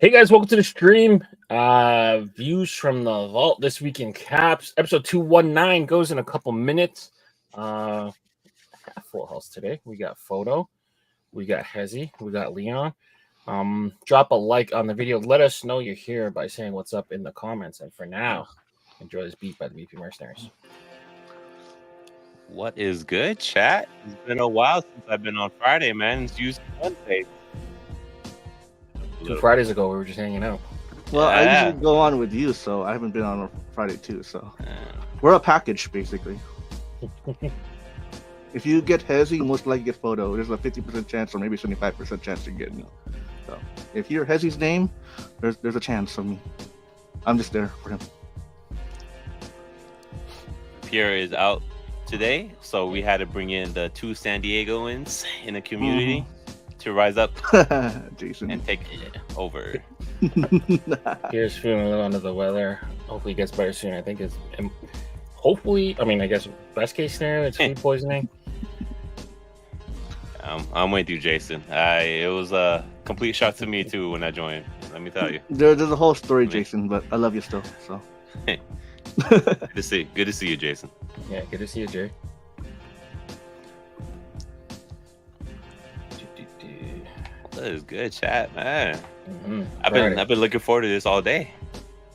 Hey guys, welcome to the stream. Views from the vault this week in Caps. Episode 219 goes in a couple minutes. Full house today. We got Photo, we got Hezzy, we got Leon. Drop a like on the video. Let us know you're here by saying what's up in the comments. And for now, enjoy this beat by the BP Mercenaries. What is good, chat? It's been a while since I've been on Friday, man. It's usually Wednesday. 2 Fridays ago, we were just hanging out. Well, I usually go on with you, so I haven't been on a Friday too. So we're a package, basically. If you get Hezzy, you most likely get Photo. There's a 50% chance, or maybe 75% chance you're getting it. So if you're Hezzy's name, there's a chance of me. I'm just there for him. Pierre is out today, so we had to bring in the 2 San Diegoans in the community to rise up Jason and take over. Pierre's feeling a little under the weather. Hopefully he gets better soon. I think it's hopefully, I guess best case scenario, it's food poisoning. I'm with you, Jason. It was a complete shock to me too when I joined. Let me tell you. There's a whole story, Jason, but I love you still. So good to see you, Jason. Yeah, good to see you, Jay. That is good, chat, man. I've been looking forward to this all day.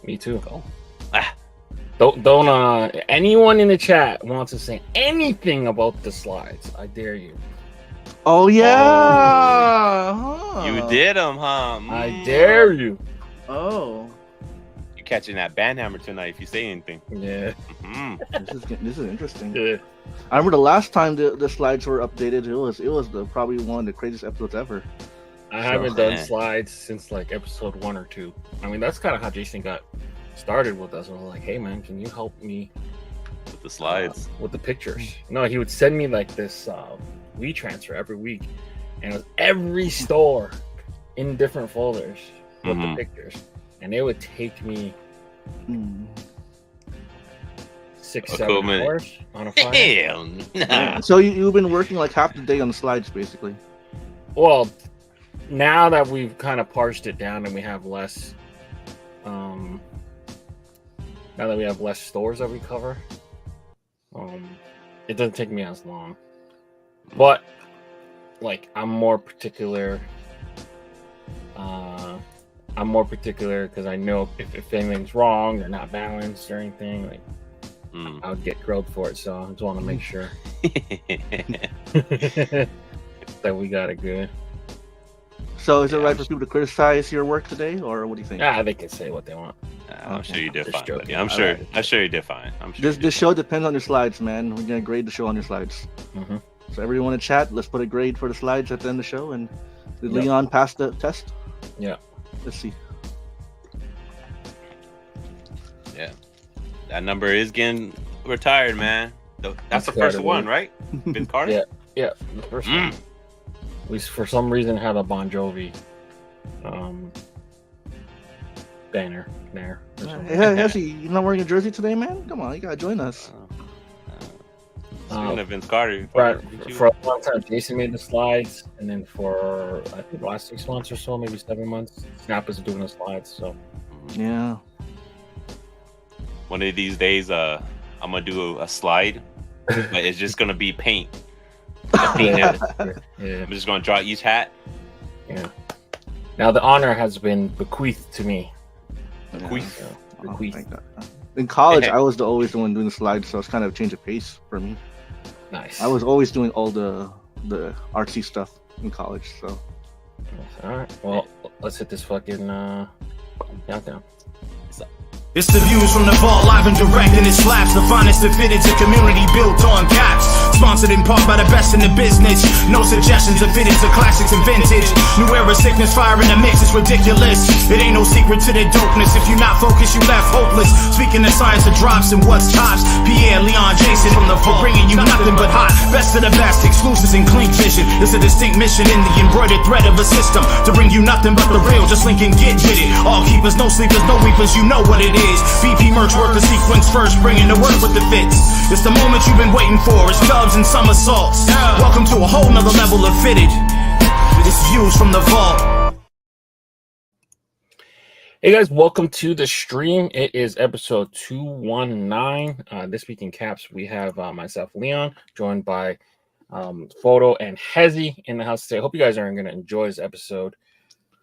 Me too. Don't anyone in the chat wants to say anything about the slides? I dare you. Oh yeah, You did them, huh? I dare you. Oh, You're catching that banhammer tonight if you say anything. Yeah. This is interesting. Yeah. I remember the last time the slides were updated. It was probably one of the craziest episodes ever. I haven't done slides since like episode 1 or 2. That's kind of how Jason got started with us. I was like, hey man, can you help me With the slides. with the pictures? No, he would send me like this WeTransfer every week, and it was every store in different folders with the pictures, and it would take me 6-7 hours on a Friday. Hell nah. So you've been working like half the day on the slides, basically. Well, now that we've kind of parsed it down and we have less, now that we have less stores that we cover, it doesn't take me as long. But like, I'm more particular because I know if anything's wrong or not balanced or anything, like I would get grilled for it. So I just want to make sure that we got it good. So is it right for people to criticize your work today, or what do you think? Yeah, they can say what they want. I'm sure you did fine, buddy. I'm sure you did fine. This show depends on your slides, man. We're gonna grade the show on your slides. So everyone in chat, let's put a grade for the slides at the end of the show. And did Leon pass the test? Yeah. Let's see. Yeah, that number is getting retired, man. That's the first one, right? Vince Carter. Yeah, the first one. We for some reason had a Bon Jovi banner there. Hey, Hezzy, you not wearing a jersey today, man? Come on, you gotta join us. Speaking of Vince Carter, for a long time, Jason made the slides, and then for I think the last 6 months or so, maybe 7 months, Snap is doing the slides. So yeah, one of these days, I'm gonna do a slide, but it's just gonna be paint. yeah. I'm just gonna draw each hat. Yeah. Now the honor has been bequeathed to me. Bequeathed. In college, I was always the one doing the slides, so it's kind of a change of pace for me. Nice. I was always doing all the artsy stuff in college. So. All right. Well, let's hit this fucking countdown. It's the views from the vault, live and direct, and it slaps. The finest of fitteds, a community built on caps. Sponsored in part by the best in the business. No suggestions of fitteds, of classics and vintage. New era sickness, fire in the mix, it's ridiculous. It ain't no secret to the dopeness. If you're not focused, you left hopeless. Speaking of science of drops and what's tops. Pierre, Leon, Jason from the vault, bringing you nothing but hot. Best of the best, exclusives in Clink vision. It's a distinct mission in the embroidered thread of a system to bring you nothing but the real. Just link and get with it. All keepers, no sleepers, no weepers, you know what it is. BP merch work the sequence first, bringing the work with the fits. It's the moment you've been waiting for. It's dubs and somersaults. Welcome to a whole nother level of fitted. It's views from the vault. Hey guys, welcome to the stream. It is episode 219. This week in Caps, we have myself, Leon, joined by Photo and Hezzy in the house today. Hope you guys are going to enjoy this episode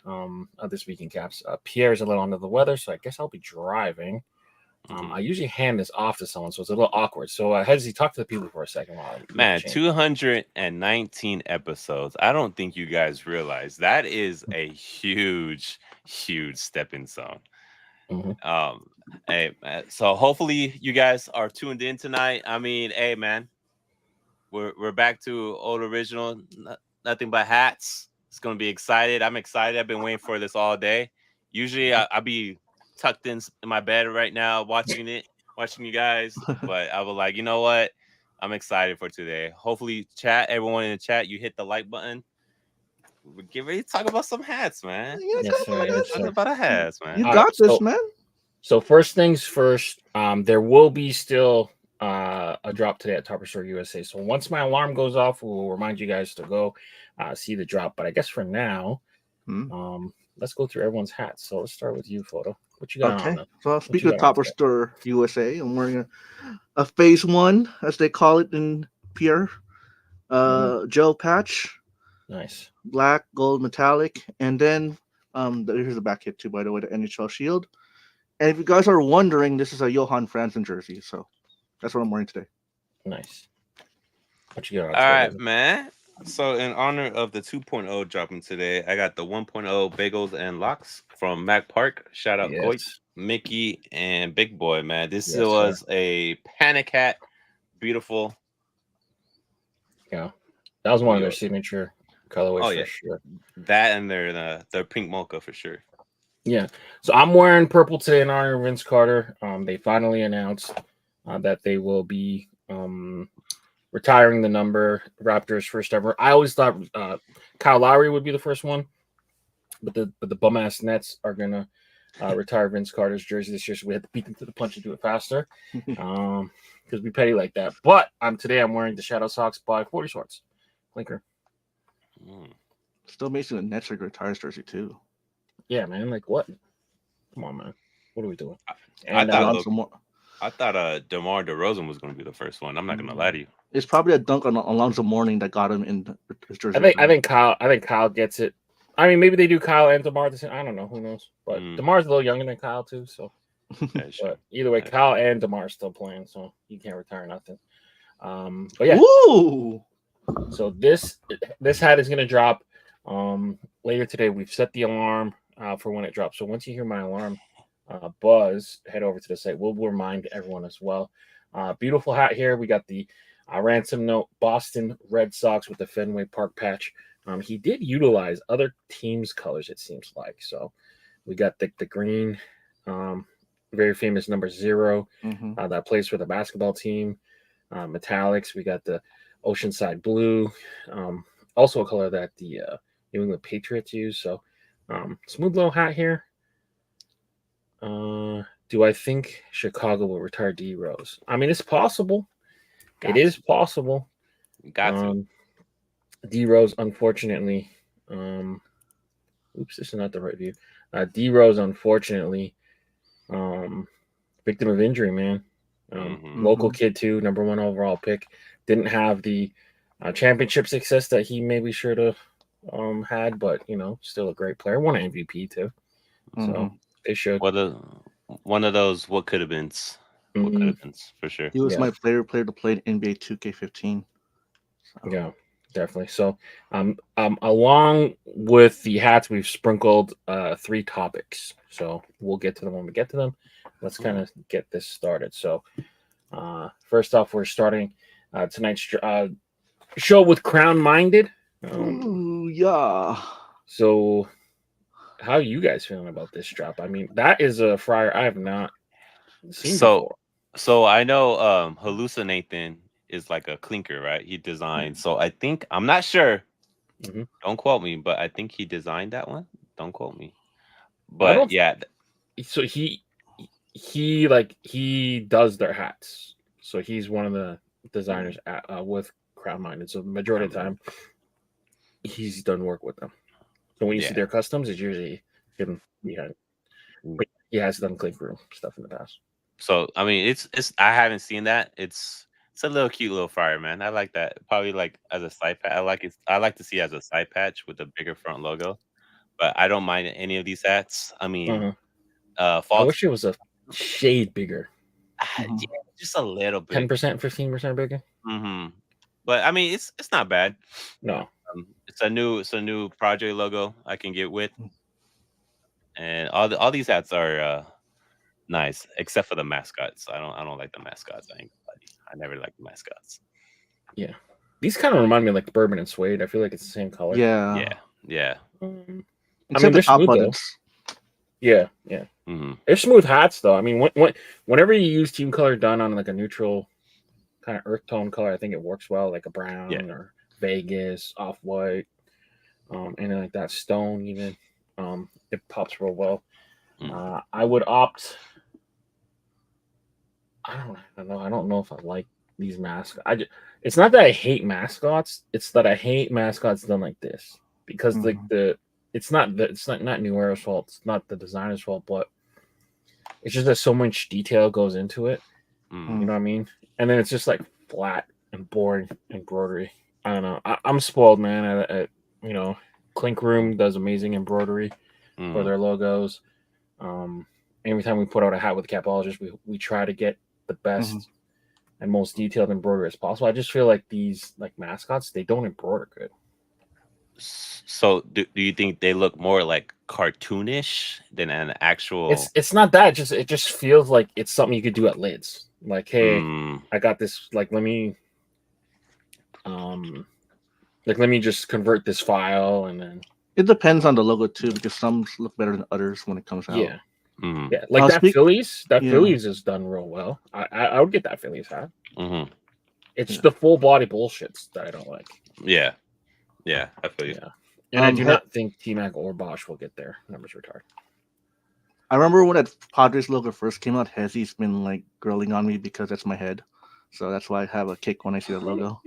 of This Week in Caps. Pierre's a little under the weather, so I guess I'll be driving. I usually hand this off to someone, so it's a little awkward. So Hezzy, talk to the people for a second. Man, 219 episodes. I don't think you guys realize that is a huge stepping stone. Hey, so hopefully you guys are tuned in tonight. I mean, hey man, we're back to old original, nothing but hats. It's gonna be excited. I'm excited. I've been waiting for this all day. Usually I'll be tucked in my bed right now watching you guys, but I was like, you know what, I'm excited for today. Hopefully everyone in the chat, you hit the like button. We're getting ready to talk about some hats, man. Talk about the hats, man. You got this, man. So first things first, there will be still a drop today at Topperzstore USA. So once my alarm goes off, we'll remind you guys to go see the drop. But I guess for now, let's go through everyone's hats. So let's start with you, Photo. What you got on? So speaking of Topperzstore USA, I'm wearing a phase 1, as they call it in Pierre, gel patch. Nice. Black, gold, metallic. And then here's the back hit too, by the way, the NHL shield. And if you guys are wondering, this is a Johan Franzen jersey. So that's what I'm wearing today. Nice. What you got on? All right, man. So in honor of the 2.0 dropping today, I got the 1.0 bagels and locks from Mac Park. Shout out Goit, Mickey, and Big Boy, man. This was a panic hat. Beautiful. Yeah. That was one of their signature colorways for sure. That and their pink mocha for sure. Yeah. So I'm wearing purple today in honor of Vince Carter. They finally announced that they will be retiring the number, Raptors' first ever. I always thought Kyle Lowry would be the first one, but the bum ass Nets are gonna retire Vince Carter's jersey this year, so we had to beat them to the punch and do it faster, because we petty like that. But today I'm wearing the Shadow Socks by 40 Swords. Clinker. Still amazing the Nets are gonna retire his jersey too. Yeah, man. Like what? Come on, man. What are we doing? I thought DeMar DeRozan was going to be the first one. I'm not going to lie to you. It's probably a dunk on Alonzo Mourning that got him in his jersey. I think Kyle gets it. I mean, maybe they do Kyle and DeMar the same. I don't know. Who knows? But DeMar's a little younger than Kyle too. So, but either way, Kyle and DeMar are still playing, so you can't retire nothing. But yeah. Woo! So this hat is going to drop later today. We've set the alarm for when it drops. So once you hear my alarm buzz, head over to the site. We'll remind everyone as well. Beautiful hat here. We got the ransom note Boston Red Sox with the Fenway Park patch. He did utilize other teams' colors, it seems like. So we got the green, very famous number 0 that plays for the basketball team. Metallics. We got the Oceanside blue, also a color that the New England Patriots use. So smooth little hat here. Do I think Chicago will retire D Rose? I mean, it's possible. It is possible. D Rose, unfortunately, oops, this is not the right view. D Rose, unfortunately, victim of injury, man. Local kid too, number 1 overall pick. Didn't have the championship success that he maybe should have had, but still a great player. Won an MVP too. So they should. One of those what could have been. What could have been for sure. He was my favorite player to play in NBA 2K15. So. Yeah, definitely. So along with the hats, we've sprinkled 3 topics. So we'll get to them when we get to them. Let's kind of get this started. So first off, we're starting tonight's show with Crown Minded. Yeah. So how are you guys feeling about this drop? I mean, that is a fryer I have not seen before. So I know Hallucinathan is like a clinker, right? He designed. So I think, I'm not sure. Don't quote me, but I think he designed that one. Don't quote me. But yeah. So he does their hats. So he's one of the designers with Crown Minded. So the majority of the time he's done work with them. So when you see their customs, it's usually hidden behind. But he has done Clink Room stuff in the past. So I mean, it's I haven't seen that. It's a little cute little fire, man. I like that. Probably like as a side patch. I like to see it as a side patch with a bigger front logo. But I don't mind any of these hats. I mean, I fall. wish it was a shade bigger. Yeah, just a little bit. 10%, 15% bigger. But I mean, it's not bad. No, it's a new project logo I can get with, and all these hats are nice, except for the mascots. I don't like the mascots. I never liked the mascots. Yeah, these kind of remind me of like bourbon and suede. I feel like it's the same color. Yeah. Except the top buttons. Yeah. They're smooth hats though. I mean, whenever you use team color done on like a neutral kind of earth tone color, I think it works well, like a brown or Vegas, off-white, and like that stone even. It pops real well. I would opt. I don't know if I like these mascots. It's not that I hate mascots. It's that I hate mascots done like this because like it's not New Era's fault. It's not the designer's fault, but it's just that so much detail goes into it. You know what I mean? And then it's just like flat and boring embroidery. I don't know. I'm spoiled, man. At Clink Room does amazing embroidery for their logos. Every time we put out a hat with Capologist, we try to get the best and most detailed embroidery as possible. I just feel like these like mascots, they don't embroider good. So do you think they look more like cartoonish than an actual? It's not that. It just feels like it's something you could do at Lids. Like, hey, I got this. Like, let me just convert this file, and then it depends on the logo too, because some look better than others when it comes out. Yeah. Yeah, like that Phillies. Phillies is done real well. I would get that Phillies hat. It's the full body bullshits that I don't like. Yeah, I feel you. Yeah. And I do not think T-Mac or Bosch will get their numbers retired. I remember when that Padres logo first came out, Hezzy's been like grilling on me because that's my head. So that's why I have a kick when I see that logo.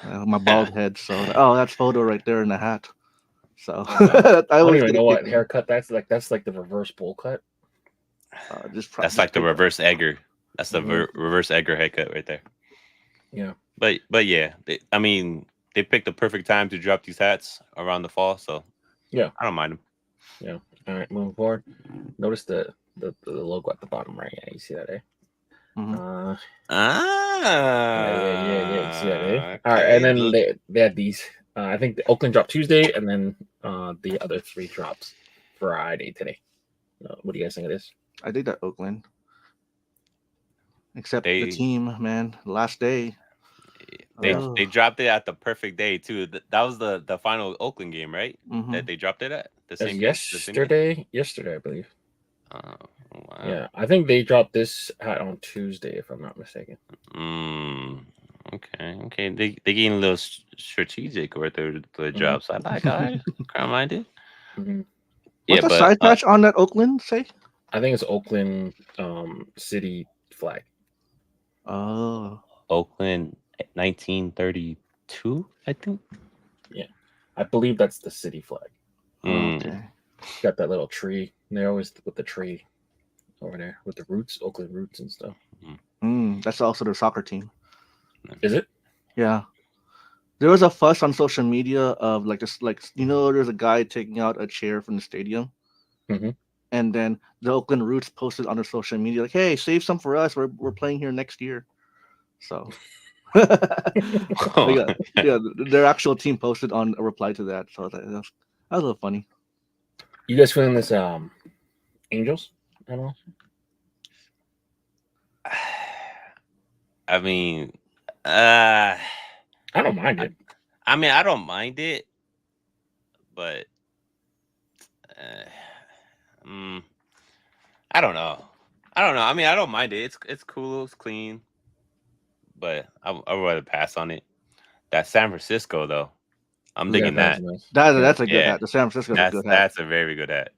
My bald head. So, that's photo right there in the hat. So I don't even know what haircut that's like. That's like the reverse bowl cut. That's like the reverse Edgar. That's the reverse Edgar haircut right there. Yeah. But yeah, they picked the perfect time to drop these hats around the fall. So yeah, I don't mind them. Yeah. All right, moving forward. Notice the logo at the bottom right. Yeah, you see that, eh? Yeah. You see that, eh? All right, and then they had these. I think the Oakland dropped Tuesday, and then the other 3 drops Friday today. What do you guys think of this? I think that Oakland. Except the team, man. Last day. They dropped it at the perfect day too. That was the final Oakland game, right? That they dropped it at the same yesterday. Yesterday, I believe. Wow. Yeah, I think they dropped this hat on Tuesday, if I'm not mistaken. Okay. They getting a little strategic with the drops. I like. I don't mind it. What's the side patch on that Oakland say? I think it's Oakland city flag. Oh, Oakland 1932, I think. Yeah, I believe that's the city flag. Okay. Got that little tree. They're always with the tree over there with the roots, Oakland roots and stuff. That's also their soccer team. Is it? Yeah. There was a fuss on social media of there's a guy taking out a chair from the stadium. And then the Oakland Roots posted on their social media like, "Hey, save some for us. We're playing here next year." So their actual team posted on a reply to that. So that was a little funny. You guys feeling this Angels? I don't know. I mean, I don't mind it. I don't mind it, but I don't know. I mean, I don't mind it. It's cool. It's clean, but I would rather pass on it. That San Francisco though, I'm digging that. Nice. That's a good hat. The San Francisco is a good hat. That's a very good hat.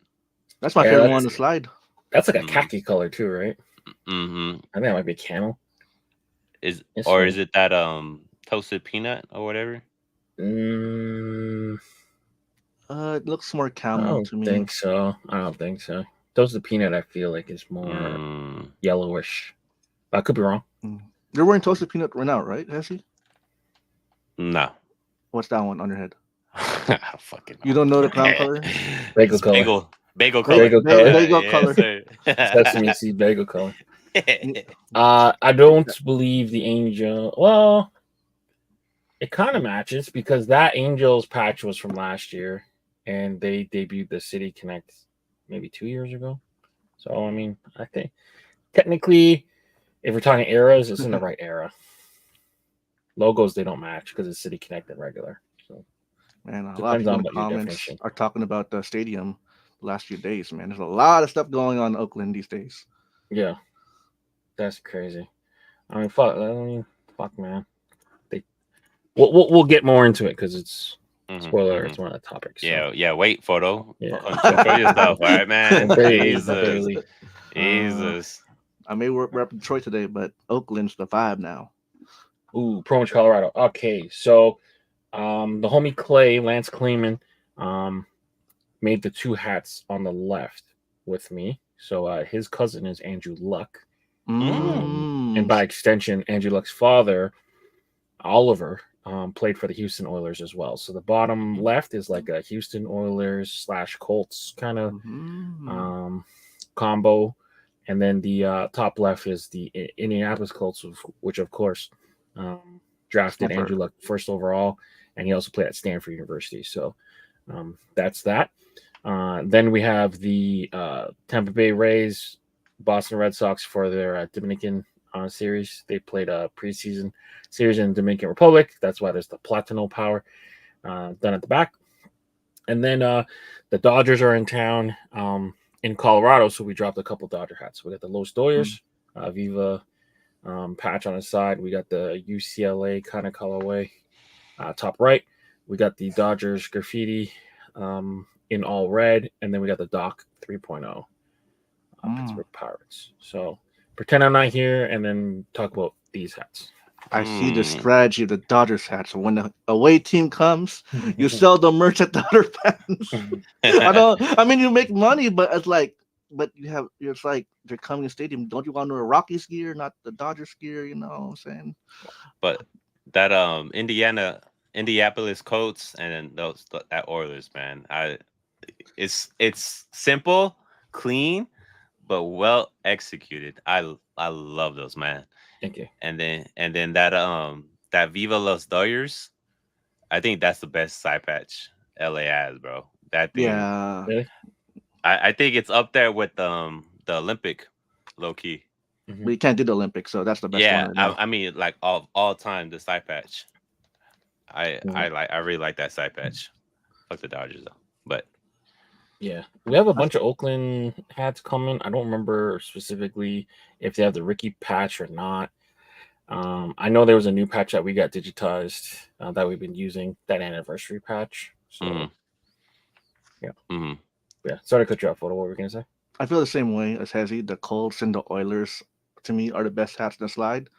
That's my favorite one on the slide. That's like a khaki color too, right? I think that might be camel. Is it that toasted peanut or whatever? It looks more camel to me. I don't think so. Toasted peanut, I feel like is more yellowish. I could be wrong. You're wearing toasted peanut right now, right, Hesse? No. What's that one on your head? I don't fucking know. You don't know the crown color? Bagel It's color. Bagel color. Bagel color. Bagel Yeah, color. sir. Sesame seed bagel color. I don't believe the Angel. Well, it kind of matches because that Angels patch was from last year, and they debuted the City Connect maybe 2 years ago. So I mean, I think technically, if we're talking eras, it's in the right era. Logos they don't match because it's City Connect and regular. So man, a lot of people in the comments definition are talking about the stadium the last few days. Man, there's a lot of stuff going on in Oakland these days. Yeah, that's crazy. I mean, fuck, man. We'll get more into it because it's spoiler. It's one of the topics. So. Yeah. Wait, photo. Yeah. Control yourself, all right, man. Barely. Jesus. I may rep Detroit today, but Oakland's the vibe now. Ooh, Providence, Colorado. Okay, so the homie Clay, Lance Clayman, made the 2 hats on the left with me. So his cousin is Andrew Luck. And by extension, Andrew Luck's father, Oliver, played for the Houston Oilers as well. So the bottom left is like a Houston Oilers / Colts kind of combo. And then the top left is the Indianapolis Colts, which of course drafted Andrew Luck first overall. And he also played at Stanford University. So that's that. Then we have the Tampa Bay Rays, Boston Red Sox for their Dominican series. They played a preseason series in the Dominican Republic. That's why there's the Platino Power done at the back. And then the Dodgers are in town in Colorado, so we dropped a couple Dodger hats. We got the Los Doyers, Viva patch on the side. We got the UCLA kind of colorway top right. We got the Dodgers graffiti in all red, and then we got the Doc 3.0 Pittsburgh Pirates. So pretend I'm not here, and then talk about these hats. I see the strategy of the Dodgers hats. When the away team comes, you sell the merch at Dodger fans. I mean, you make money, but it's like, it's like they're coming to stadium. Don't you want to wear Rockies gear, not the Dodgers gear? You know what I'm saying? But that Indianapolis Colts and then that Oilers, man. It's simple, clean, but well executed. I love those, man. Thank you. And then that Viva Los Doyers, I think that's the best side patch LA has, bro. That thing. Yeah. Really? I think it's up there with the Olympic, low key. We can't do the Olympics, so that's the best one. Yeah, I mean, like all time, the side patch. I really like that side patch. Fuck the Dodgers though, but yeah, we have a bunch of Oakland hats coming. I don't remember specifically if they have the Ricky patch or not. I know there was a new patch that we got digitized that we've been using, that anniversary patch. So yeah. Sorry to cut you off. What were we gonna say? I feel the same way as Hezzy. The Colts and the Oilers, to me, are the best hats in the slide.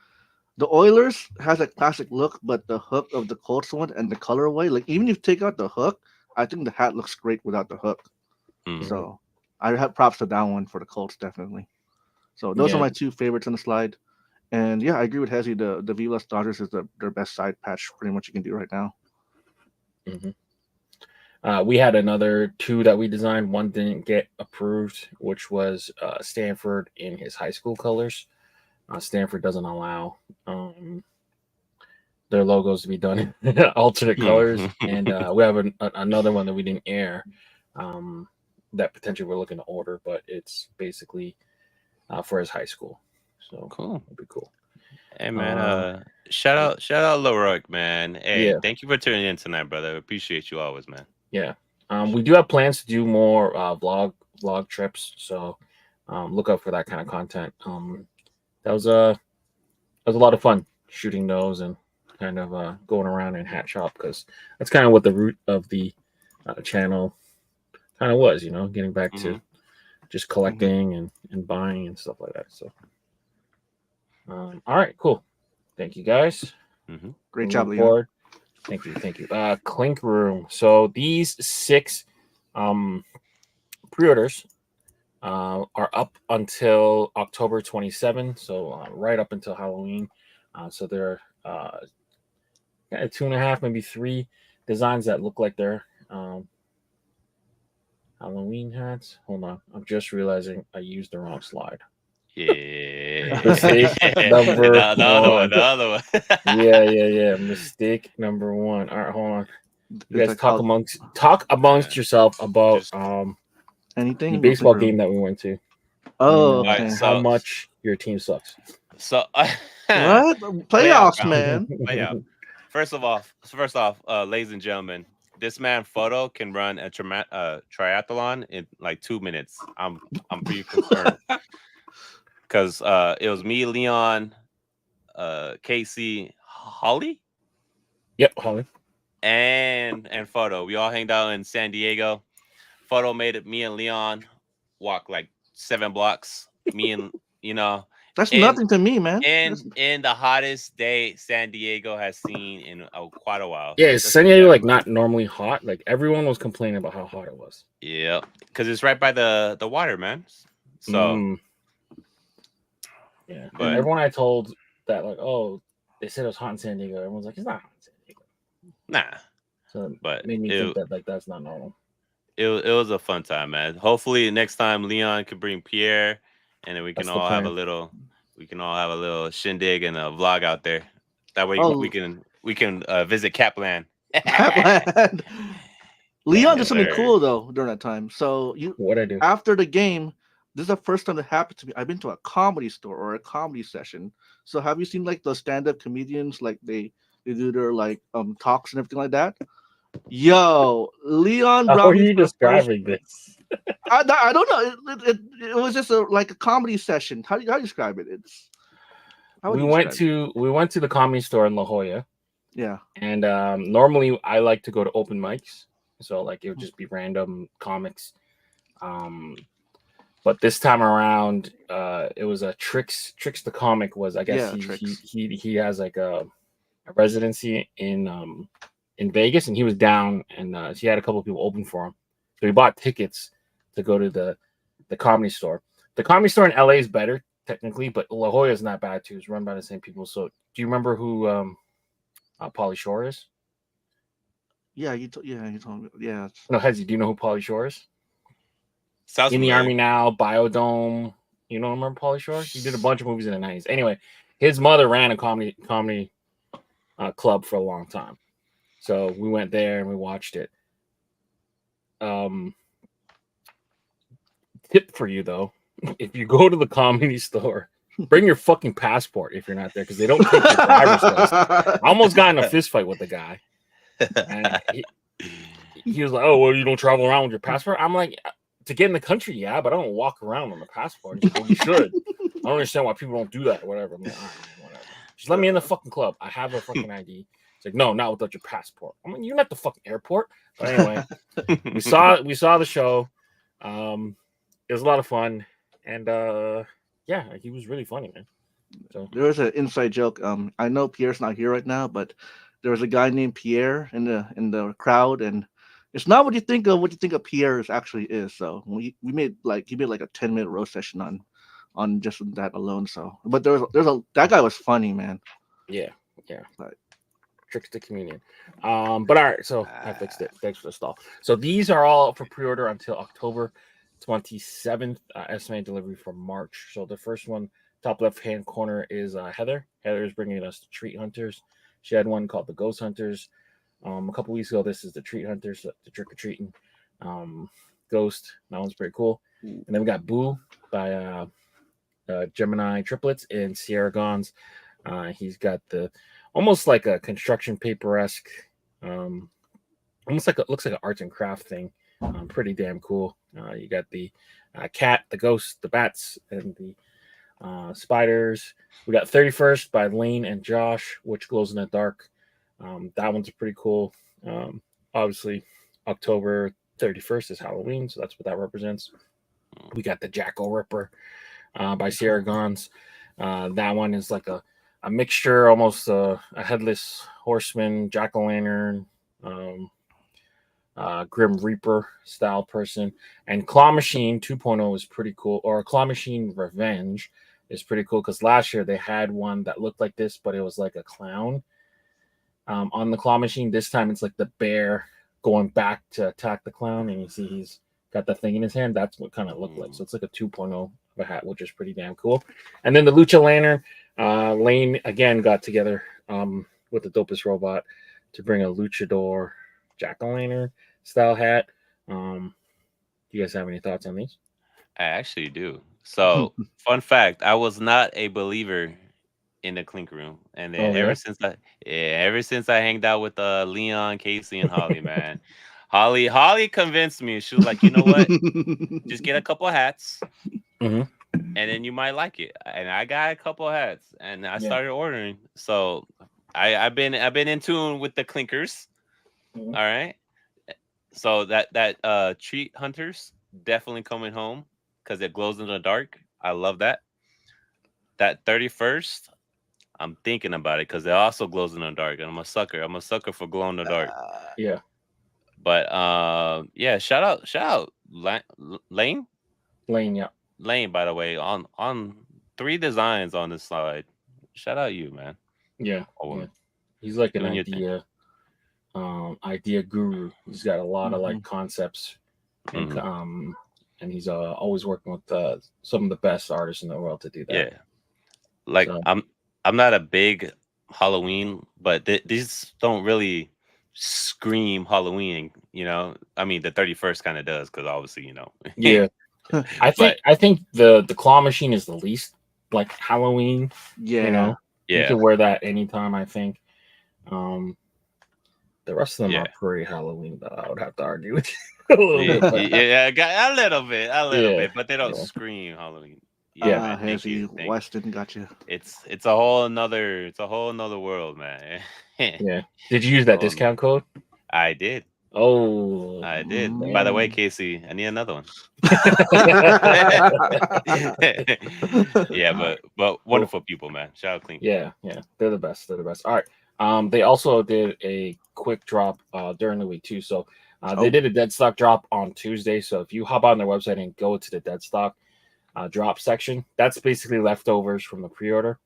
The Oilers has a classic look, but the hook of the Colts one and the colorway, like even if you take out the hook, I think the hat looks great without the hook. So I have props to that one for the Colts, definitely. So those are my 2 favorites in the slide. And yeah, I agree with Hezzy. The Viva Los Dodgers is their best side patch pretty much you can do right now. We had another 2 that we designed. One didn't get approved, which was Stanford in his high school colors. Stanford doesn't allow their logos to be done in alternate colors. And we have another one that we didn't air that potentially we're looking to order, but it's basically for his high school. So cool. It'd be cool. Hey man, shout out Leroy, man. Hey, thank you for tuning in tonight, brother. Appreciate you always, man. Yeah. We do have plans to do more vlog trips, so look out for that kind of content. That was a lot of fun shooting those and kind of going around in hat shop, because that's kind of what the root of the channel kind of was, getting back to just collecting and buying and stuff like that. So all right, cool. Thank you guys. Great job, Leon. Thank you. Clink Room. So these 6 pre-orders are up until October 27, so right up until Halloween. So there are 2.5, maybe 3 designs that look like they're Halloween hats. Hold on, I'm just realizing I used the wrong slide. Yeah. Mistake number the other one. one. The other one. Yeah. Mistake number 1. All right, hold on. You guys talk amongst yourself about anything the baseball game that we went to. Oh, and, okay. how much your team sucks. So what playoffs, man? First off, ladies and gentlemen, this man Photo can run a triathlon in like 2 minutes. I'm pretty concerned because it was me, Leon, Casey, Holly. Yep, Holly. And Photo. We all hanged out in San Diego. Photo made it. Me and Leon walk like 7 blocks. Me and that's nothing to me, man. In the hottest day San Diego has seen in quite a while. Yeah, is San Diego like not normally hot? Like everyone was complaining about how hot it was. Yeah, because it's right by the water, man. So yeah, but everyone I told that like, oh, they said it was hot in San Diego. Everyone's like, it's not hot in San Diego. Nah. So but it made me think that like that's not normal. It was a fun time, man. Hopefully next time Leon can bring Pierre, and then we can all have a little shindig and a vlog out there. That way we can visit Capland. Capland. Leon did something cool though during that time. So what I do after the game, this is the first time that happened to me. I've been to a comedy store or a comedy session. So have you seen like the stand-up comedians, like they do their like talks and everything like that? Yo, Leon. How are you describing this? I don't know. It was just like a comedy session. How do you describe it? We went to the comedy store in La Jolla. Yeah. And normally I like to go to open mics, so like it would just be random comics. But this time around, it was a Trix the comic was, I guess he has like a residency in Vegas, and he was down, and he had a couple of people open for him. So we bought tickets to go to the comedy store. The comedy store in LA is better technically, but La Jolla is not bad too. It's run by the same people. So do you remember who Pauly Shore is? Yeah, you told me. Yeah. No, Hezzy, do you know who Pauly Shore is? Sounds in familiar. the Army now, Biodome. You don't remember Pauly Shore? He did a bunch of movies in the 90s. Anyway, his mother ran a comedy club for a long time. So we went there and we watched it. Tip for you though, if you go to the comedy store, bring your fucking passport if you're not there, because they don't take your driver's license. I almost got in a fist fight with the guy. And he was like, "Oh, well, you don't travel around with your passport?" I'm like, to get in the country, yeah, but I don't walk around on a passport. He's like, well, you should. I don't understand why people don't do that or whatever. I'm like, all right, whatever. Just let me in the fucking club. I have a fucking ID. It's like, no, not without your passport. I'm like, you're not the fucking airport. But anyway, we saw the show. It was a lot of fun, and yeah, he was really funny, man. So there was an inside joke. I know Pierre's not here right now, but there was a guy named Pierre in the crowd, and it's not what you think of Pierre actually is. So he made like a 10-minute roast session on just that alone. So, but that guy was funny, man. Yeah. But Tricks the comedian. But all right, so I fixed it. Thanks for the stall. So these are all for pre-order until October 27th. Estimated delivery for March. So the first one, top left-hand corner, is Heather. Heather is bringing us the Treat Hunters. She had one called the Ghost Hunters. A couple weeks ago, this is the Treat Hunters, the Trick or Treating Ghost. That one's pretty cool. And then we got Boo by Gemini Triplets and Sierra Gons. He's got the almost like a construction paper-esque, almost like looks like an arts and craft thing. Pretty damn cool. You got the cat, the ghost, the bats, and the spiders. We got 31st by Lane and Josh, which glows in the dark. That one's pretty cool. Obviously, October 31st is Halloween, so that's what that represents. We got the Jackal Ripper by Sierra Gons. That one is like a mixture, almost a headless horseman, jack-o'-lantern, Grim Reaper style person. And Claw Machine 2.0 is pretty cool, or Claw Machine Revenge is pretty cool because last year they had one that looked like this, but it was like a clown on the Claw Machine. This time it's like the bear going back to attack the clown, and you see he's got the thing in his hand. That's what kind of looked like. So it's like a 2.0 of a hat, which is pretty damn cool. And then the Lucha Lantern, Lane again got together with the Dopest Robot to bring a luchador jack-o'-lantern style hat. Do you guys have any thoughts on these? I actually do. So, fun fact: I was not a believer in the Clink Room, and then ever since I hanged out with Leon, Casey, and Holly, man, Holly convinced me. She was like, you know what? Just get a couple of hats, and then you might like it. And I got a couple of hats, and I started ordering. So I've been in tune with the Clinkers. All right. So that Treat Hunters definitely coming home because it glows in the dark. I love that. That 31st, I'm thinking about it because it also glows in the dark, and I'm a sucker. I'm a sucker for glow in the dark. Yeah. But yeah, shout out Lane. Lane, yeah. Lane, by the way, on 3 designs on this slide. Shout out you, man. Yeah. He's like an idea guru. He's got a lot of like concepts, and he's always working with some of the best artists in the world to do that. Yeah, like so. I'm not a big Halloween, but these don't really scream Halloween. You know, I mean the 31st kind of does because obviously you know. Yeah, I think the Claw Machine is the least like Halloween. Yeah, you know, you can wear that anytime. I think. The rest of them are pretty Halloween, though. I would have to argue with you a little bit. Yeah, a little bit, but they don't scream Halloween. Weston got you. It's a whole another world, man. Yeah. Did you use that discount code? I did. Oh, I did. Man. By the way, Casey, I need another one. Yeah, but wonderful people, man. Shout out Clink. Yeah, they're the best. All right. They also did a quick drop during the week too. So they did a Deadstock drop on Tuesday. So if you hop on their website and go to the Deadstock drop section, that's basically leftovers from the pre-order.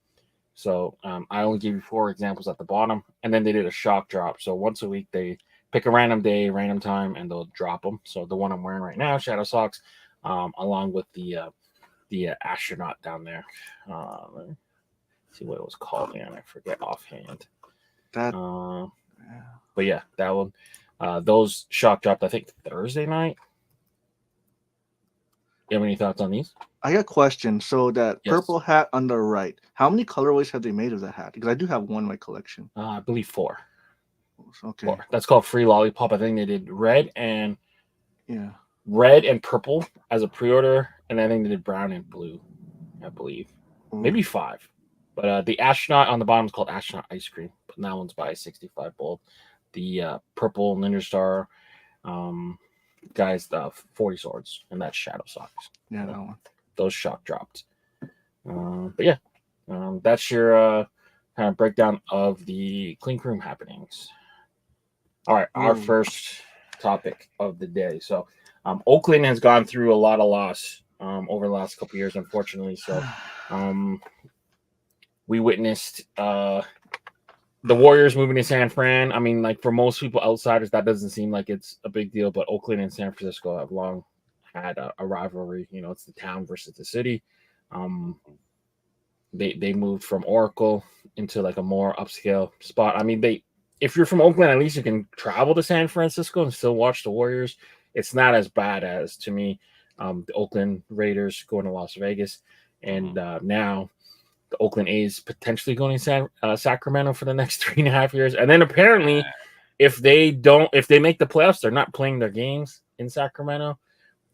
So I only give you 4 examples at the bottom, and then they did a shock drop. So once a week they pick a random day, random time, and they'll drop them. So the one I'm wearing right now, Shadow Socks, along with the astronaut down there. Let me see what it was called, man. I forget offhand. But yeah, that one. Those shock dropped, I think, Thursday night. You have any thoughts on these? I got a question. So that purple hat on the right, how many colorways have they made of that hat? Because I do have one in my collection. I believe 4. Okay. 4. That's called Free Lollipop. I think they did red and purple as a pre-order, and I think they did brown and blue, I believe. Maybe 5. But the astronaut on the bottom is called Astronaut Ice Cream. But that one's by 65 Bold. The purple Ninja Star guys, 40 Swords, and that's Shadow Socks. Yeah, that one. Those shock dropped. But yeah, that's your kind of breakdown of the Clink Room happenings. All right, our first topic of the day. So Oakland has gone through a lot of loss over the last couple of years, unfortunately. So we witnessed the Warriors moving to San Fran. I mean, like for most people, outsiders, that doesn't seem like it's a big deal. But Oakland and San Francisco have long had a rivalry. You know, it's the town versus the city. They moved from Oracle into like a more upscale spot. I mean, if you're from Oakland, at least you can travel to San Francisco and still watch the Warriors. It's not as bad as, to me, the Oakland Raiders going to Las Vegas, and now the Oakland A is potentially going to Sacramento for the next 3.5 years. And then apparently, if they make the playoffs, they're not playing their games in Sacramento.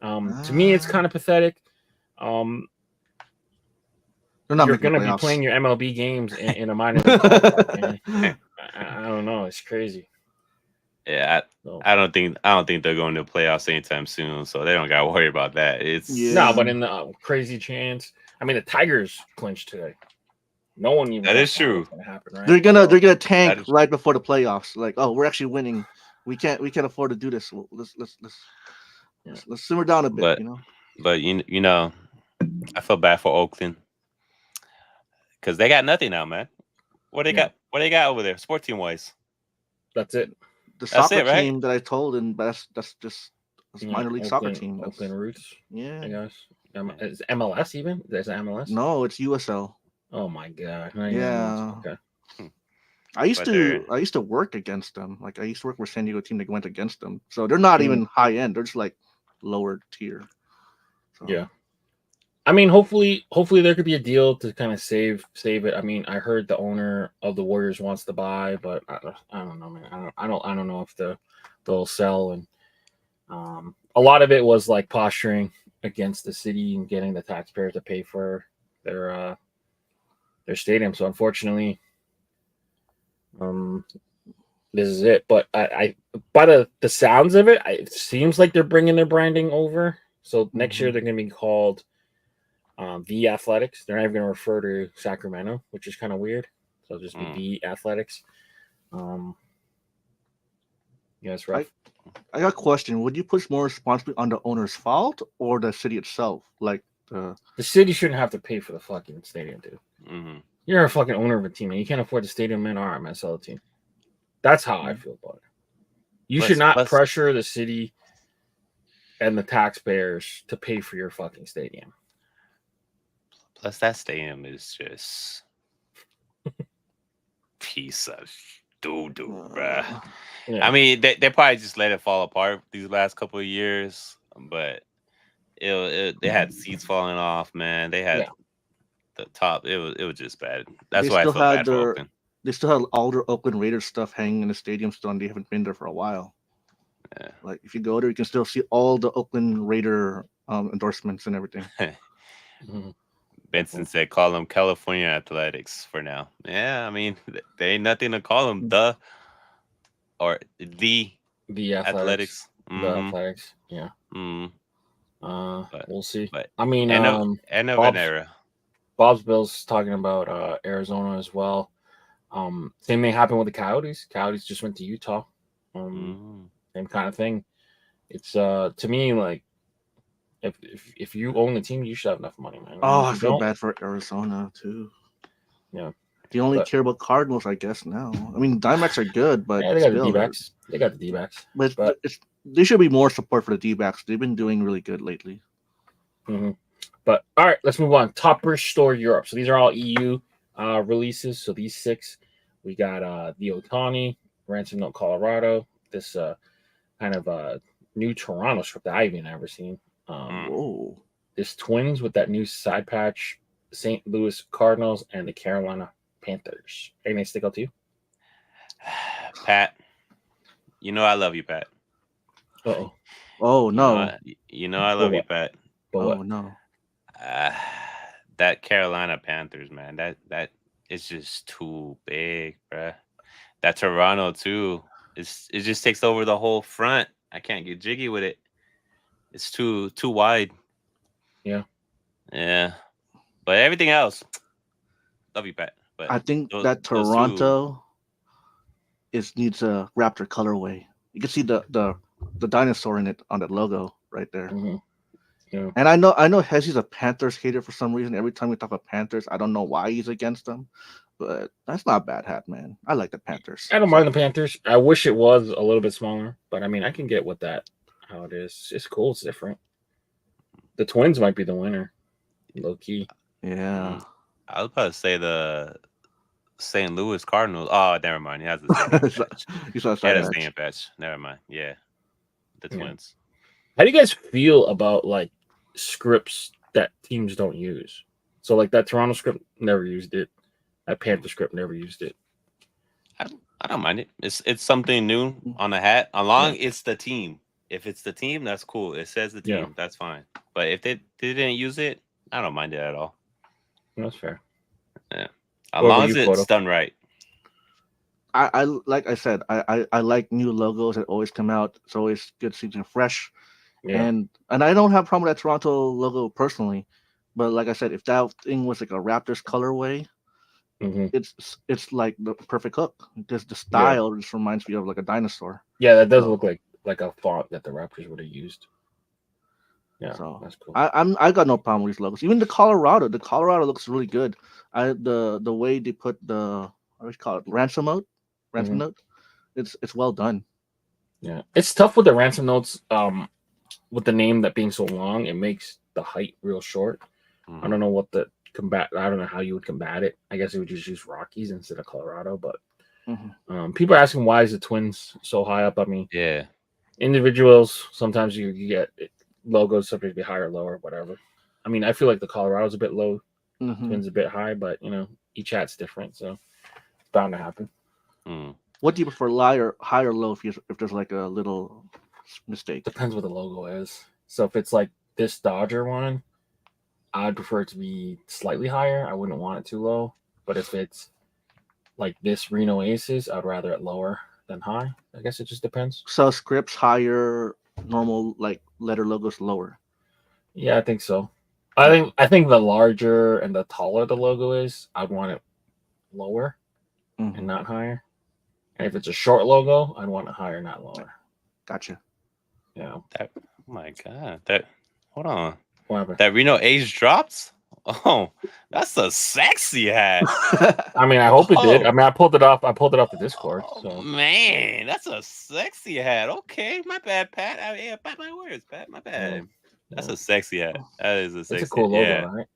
To me, it's kind of pathetic. You're going to be playing your MLB games in a minor league. I don't know. It's crazy. Yeah, I don't think they're going to playoffs anytime soon, so they don't got to worry about that. No, but in the crazy chance, I mean, the Tigers clinched today. No one even. That is true. Gonna happen, right? They're gonna tank right before the playoffs. Like, oh, we're actually winning. We can't afford to do this. Let's simmer down a bit, But you know, I feel bad for Oakland because they got nothing now, man. What they got? What they got over there, sport team wise? That's it. The soccer it, right? team that I told, and that's just minor league soccer team. Oakland Roots. Yeah. I guess. Is MLS even? There's MLS? No, it's USL. Oh my god. Yeah. Okay. I used to work against them. Like I used to work with San Diego team that went against them. So they're not even high end. They're just like lower tier. So. Yeah. I mean, hopefully there could be a deal to kind of save it. I mean, I heard the owner of the Warriors wants to buy, but I don't know, man. I don't know if they'll sell. And a lot of it was like posturing against the city and getting the taxpayers to pay for their stadium. So unfortunately, this is it. But I by the sounds of it, it seems like they're bringing their branding over. So next year they're going to be called the Athletics. They're not even going to refer to Sacramento, which is kind of weird. So it'll just be the Athletics. Yeah, it's rough. I got a question. Would you push more responsibility on the owner's fault or the city itself? Like the city shouldn't have to pay for the fucking stadium, dude. Mm-hmm. You're a fucking owner of a team and you can't afford the stadium, man. All right, man, sell the team. That's how I feel about it. You should not pressure the city and the taxpayers to pay for your fucking stadium. Plus, that stadium is just piece of doo-doo, bruh. Yeah. I mean, they probably just let it fall apart these last couple of years, but they had seats falling off, man. They had the top. It was just bad. That's why I feel bad for Oakland. They still have all their Oakland Raiders stuff hanging in the stadium still, and they haven't been there for a while. Yeah. Like if you go there, you can still see all the Oakland Raider endorsements and everything. Benson said, "Call them California Athletics for now." Yeah, I mean, they ain't nothing to call them. The Athletics. The Athletics. Yeah. We'll see. But I mean, end of an era. Bob's Bill's talking about Arizona as well. Same thing happened with the Coyotes. Coyotes just went to Utah. Same kind of thing. It's to me like if you own the team, you should have enough money, man. Oh, I feel bad for Arizona too. Yeah, they only care about Cardinals, I guess now. I mean, Diamondbacks are good, but yeah, they got the D-backs. They got the D-backs. But there should be more support for the D-backs. They've been doing really good lately. But all right, let's move on. Topperzstore Europe. So these are all EU releases. So these 6, we got the Ohtani, Ransom Note, Colorado. This kind of new Toronto script that I've never seen. This Twins with that new side patch, St. Louis Cardinals, and the Carolina Panthers. Anything stick out to you? Pat, you know I love you, Pat. Uh-oh. Oh, no. You know I love you, Pat. Oh, no. That Carolina Panthers, man, that is just too big, bruh. That Toronto, too. It just takes over the whole front. I can't get jiggy with it. It's too wide. Yeah. But everything love you, Pat. But I think that Toronto needs a Raptor colorway. You can see the dinosaur in it on that logo right there. Yeah. And I know Hezzy's a Panthers hater for some reason. Every time we talk about Panthers, I don't know why he's against them. But that's not a bad hat, man. I like the Panthers. I don't mind the Panthers. I wish it was a little bit smaller, but I mean, I can get with that. How it is. It's cool. It's different. The Twins might be the winner. Low key. Yeah. I was about to say the St. Louis Cardinals. Oh, never mind. He has the same patch. Never mind. Yeah. The Twins. How do you guys feel about like scripts that teams don't use? So like that Toronto script never used it. That Panther script never used it. I don't mind it. It's something new on the hat. It's the team. If it's the team, that's cool. It says the team, that's fine. But if they didn't use it, I don't mind it at all. That's fair. Yeah. As long as it's done right. I like I said, I like new logos that always come out. It's always good seeing them fresh. Yeah. And I don't have a problem with that Toronto logo personally. But like I said, if that thing was like a Raptors colorway, it's like the perfect hook. Just the style just reminds me of like a dinosaur. Yeah, that does look like a font that the Raptors would have used. Yeah, So that's cool. I got no problem with these logos. Even the Colorado looks really good. The way they put the what do you call it, ransom note, it's well done. Yeah, it's tough with the ransom notes. With the name that being so long, it makes the height real short. I don't know what I don't know how you would combat it. I guess you would just use Rockies instead of Colorado. But people are asking why is the Twins so high up. I mean, yeah, individuals sometimes you get logos supposed to be higher or lower, whatever. I mean, I feel like the Colorado's a bit low, Twins a bit high, but each hat's different, so it's bound to happen. What do you prefer, high or low? If there's like a little mistake, depends what the logo is. So if it's like this Dodger one, I'd prefer it to be slightly higher. I wouldn't want it too low. But if it's like this Reno Aces, I'd rather it lower than high. I guess it just depends. So scripts higher, normal like letter logos lower. Yeah, I think so. I think the larger and the taller the logo is, I'd want it lower and not higher. And if it's a short logo, I'd want it higher, not lower. Gotcha. Yeah. Oh my God. Hold on. What happened? That Reno A's dropped? Oh, that's a sexy hat. I mean, I hope it did. I mean, I pulled it off the Discord. So man, that's a sexy hat. Okay, my bad, Pat. Pat, my words, Pat. My bad. That's a sexy hat. That is a sexy. It's a cool logo, yeah. right?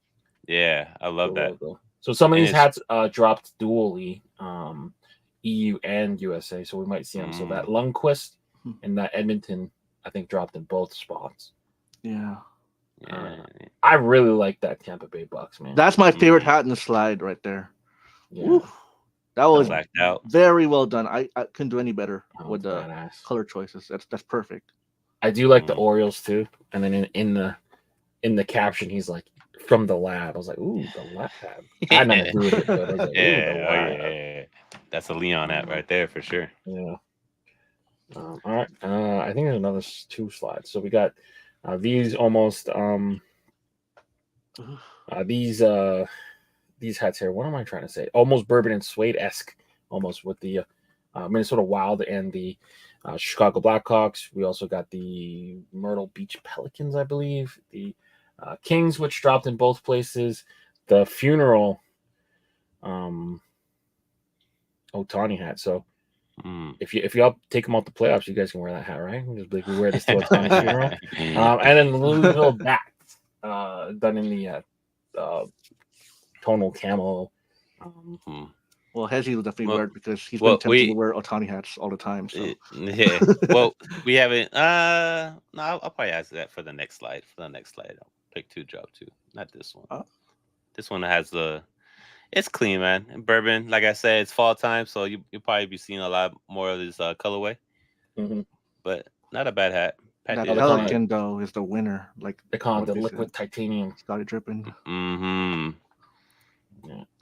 Yeah, I love cool that. Logo. So some of these hats dropped dually, EU and USA. So we might see them. So that Lundqvist and that Edmonton, I think, dropped in both spots. Yeah. I really like that Tampa Bay Bucks, man. That's my favorite hat in the slide right there. Yeah. That was out. very well done. I couldn't do any better with the badass color choices. That's perfect. I do like the Orioles too. And then in the caption, he's like, from the lab. I was like, ooh, the lab. I had nothing to do with it, but I was like, yeah. That's a Leon hat right there for sure. Yeah. All right. I think there's another 2 slides. So we got these almost these hats here. What am I trying to say? Almost bourbon and suede-esque, almost with the Minnesota Wild and the Chicago Blackhawks. We also got the Myrtle Beach Pelicans, I believe. The Kings, which dropped in both places. The funeral Ohtani hat. So if y'all take them out the playoffs, you guys can wear that hat, right? Just like we wear this to Ohtani's funeral. And then the Louisville bats done in the tonal camel. Well, Hezzy will definitely wear it because he's been tempted to wear Ohtani hats all the time. So. Yeah. Well, we haven't. No, I'll probably ask that for the next slide. I'll pick 2 drop 2, not this one. This one has it's clean, man. And bourbon, like I said, it's fall time, so you'll probably be seeing a lot more of this colorway. But not a bad hat. That Pelican though is the winner. Like they call it the liquid titanium. Got it dripping. Yeah.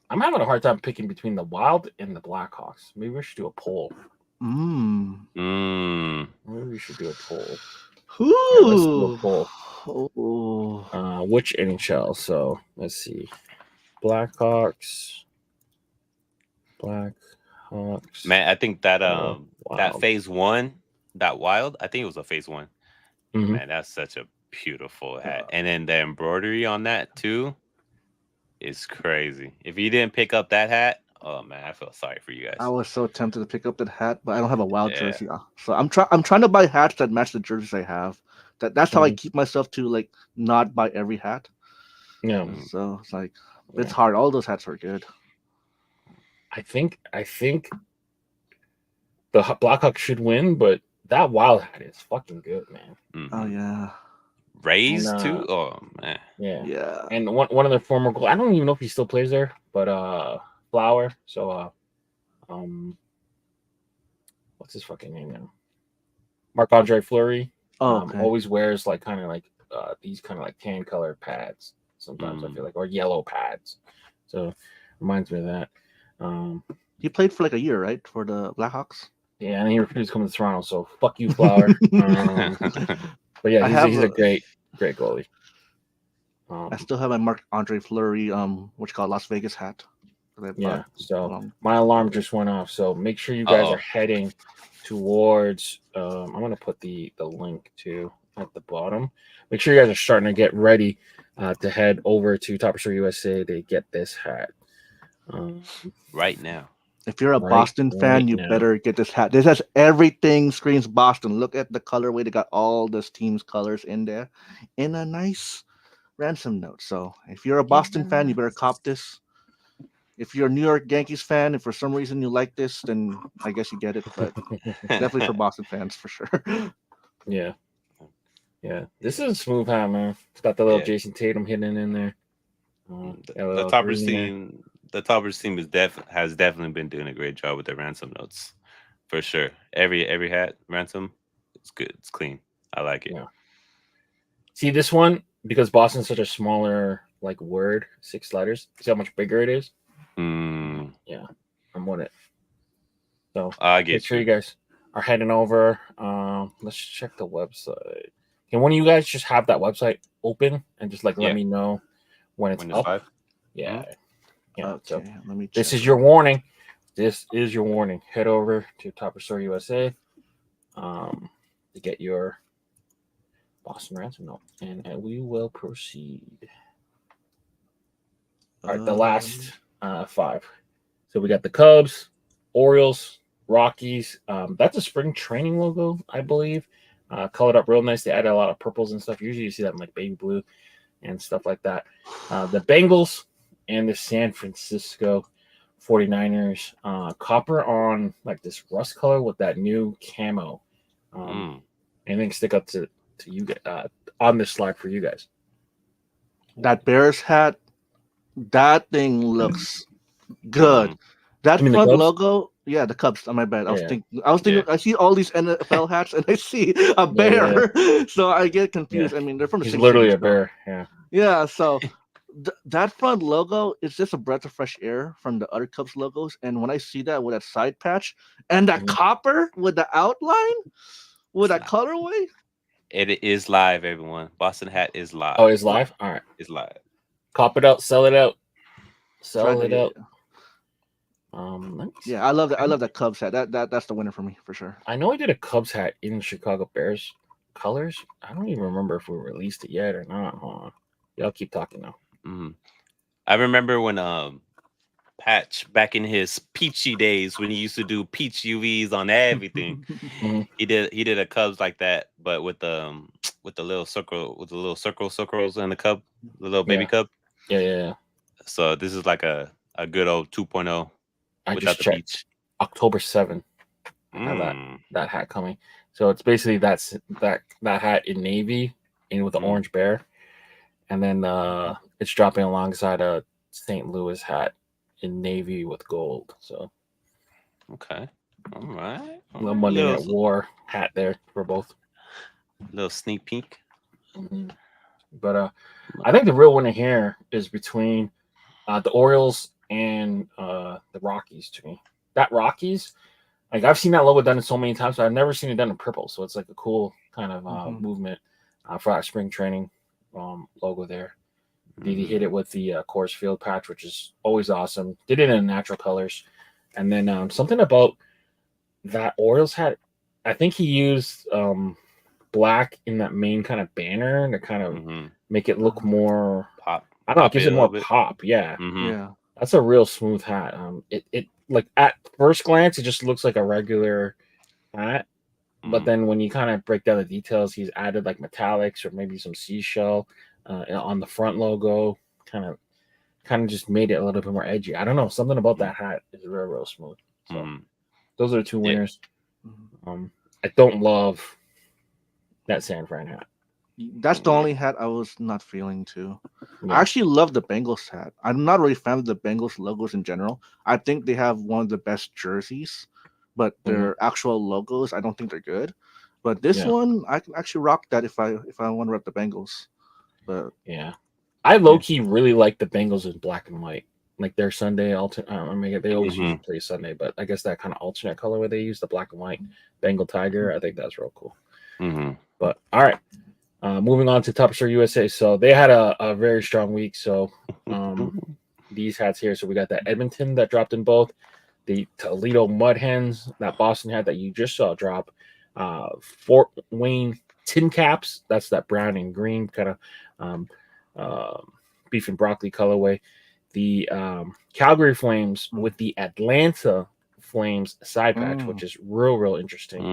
I'm having a hard time picking between the Wild and the Blackhawks. Maybe we should do a poll. Maybe we should do a poll. Yeah, let's do a poll. Which NHL? So let's see. Blackhawks. Man, I think that that phase 1, that Wild, I think it was a phase 1. Man, that's such a beautiful hat. And then the embroidery on that too is crazy. If you didn't pick up that hat, oh man, I feel sorry for you guys. I was so tempted to pick up that hat, but I don't have a Wild jersey. So I'm trying to buy hats that match the jerseys I have. That's how I keep myself to like not buy every hat. Yeah. So it's like it's hard. All those hats are good. I think the Blackhawks should win, but that Wild hat is fucking good, man. Oh yeah. Rays too? Oh man. Yeah. And one of their former goals, I don't even know if he still plays there, but Flower. So what's his fucking name now? Marc-Andre Fleury. Always wears like kind of like these kind of like tan colored pads. Sometimes I feel like, or yellow pads. So reminds me of that. He played for like a year, right, for the Blackhawks? Yeah, and he refused to come to Toronto. So fuck you, Flower. But yeah, he's a great goalie. I still have my Marc-Andre Fleury, Las Vegas hat. So my alarm just went off. So make sure you guys are heading towards. I'm gonna put the link to at the bottom. Make sure you guys are starting to get ready to head over to Topperzstore USA to get this hat. Right now. If you're a Boston fan, you better get this hat. This has everything screams Boston. Look at the colorway. They got all this team's colors in there in a nice ransom note. So if you're a Boston fan, you better cop this. If you're a New York Yankees fan, if for some reason you like this, then I guess you get it. But definitely for Boston fans, for sure. Yeah. This is a smooth hat, man. It's got the little Jason Tatum hidden in there. The Topperzstore team. The Topperzstore team has definitely been doing a great job with their ransom notes, for sure. Every hat ransom, it's good. It's clean. I like it. Yeah. See this one, because Boston's such a smaller like word, 6 letters. See how much bigger it is? Yeah, I'm on it. So I get make sure you guys are heading over. Let's check the website. Can one of you guys just have that website open and just like let me know when it's up? Live? Yeah. Yeah. Okay, so let me check. this is your warning. This is your warning. Head over to Topperzstore USA to get your Boston ransom note, and we will proceed. All right, the last 5. So we got the Cubs, Orioles, Rockies. That's a spring training logo, I believe. Colored up real nice. They added a lot of purples and stuff. Usually you see that in like baby blue and stuff like that. The Bengals and the San Francisco 49ers. Copper on like this rust color with that new camo. Anything stick up to you on this slide for you guys? That Bears hat, that thing looks good. That front logo, the Cubs. On my bad. I was thinking. I see all these NFL hats, and I see a bear, so I get confused. I mean, they're from the same literally city, a bear. Yeah. Yeah. So that front logo is just a breath of fresh air from the other Cubs logos, and when I see that with that side patch and that copper with the outline with that colorway. It is live, everyone. Boston hat is live. Oh, it's live? All right. It's live. Cop it out, sell it out. Sell it out. I love that. I love that Cubs hat. That's the winner for me, for sure. I know I did a Cubs hat in Chicago Bears colors. I don't even remember if we released it yet or not. Hold on. Y'all keep talking now. I remember when Patch, back in his peachy days, when he used to do peach UVs on everything, he did a Cubs like that, but with the little circle, with the little circles in the Cub, the little baby Cub. Yeah. So this is like a good old 2.0 without the peach. October 7th. That hat coming. So it's basically that hat in navy and with the orange bear, and then it's dropping alongside a St. Louis hat in navy with gold. So okay, all right. A little Monday Night War hat there for both. A little sneak peek. But I think the real winner here is between the Orioles and the Rockies. To me, that Rockies, like I've seen that logo done so many times, but I've never seen it done in purple. So it's like a cool kind of movement for our spring training logo there. Didi hit it with the Coors Field patch, which is always awesome. Did it in natural colors. And then something about that Orioles hat, I think he used black in that main kind of banner to kind of make it look more pop. I don't know, it gives it more pop. Yeah. Yeah. That's a real smooth hat. It like at first glance, it just looks like a regular hat. But then when you kind of break down the details, he's added like metallics or maybe some seashell on the front logo, kind of just made it a little bit more edgy. I don't know, something about that hat is real smooth. So those are the two winners. I don't love that San Fran hat. That's the only hat I was not feeling too. I actually love the Bengals hat. I'm not really a fan of the Bengals logos in general. I think they have one of the best jerseys, but their actual logos, I don't think they're good. But this one, I can actually rock that if I want to rep the Bengals. But I low key really like the Bengals in black and white, like their Sunday alternate. I mean, they always usually play Sunday, but I guess that kind of alternate color where they use the black and white Bengal tiger, I think that's real cool. But all right, moving on to Topperzstore USA. So they had a very strong week. So these hats here. So we got that Edmonton that dropped in both. the Toledo Mud Hens, that Boston hat that you just saw drop. Fort Wayne Tin Caps, that's that brown and green kind of beef and broccoli colorway. The Calgary Flames with the Atlanta Flames side patch, which is real interesting.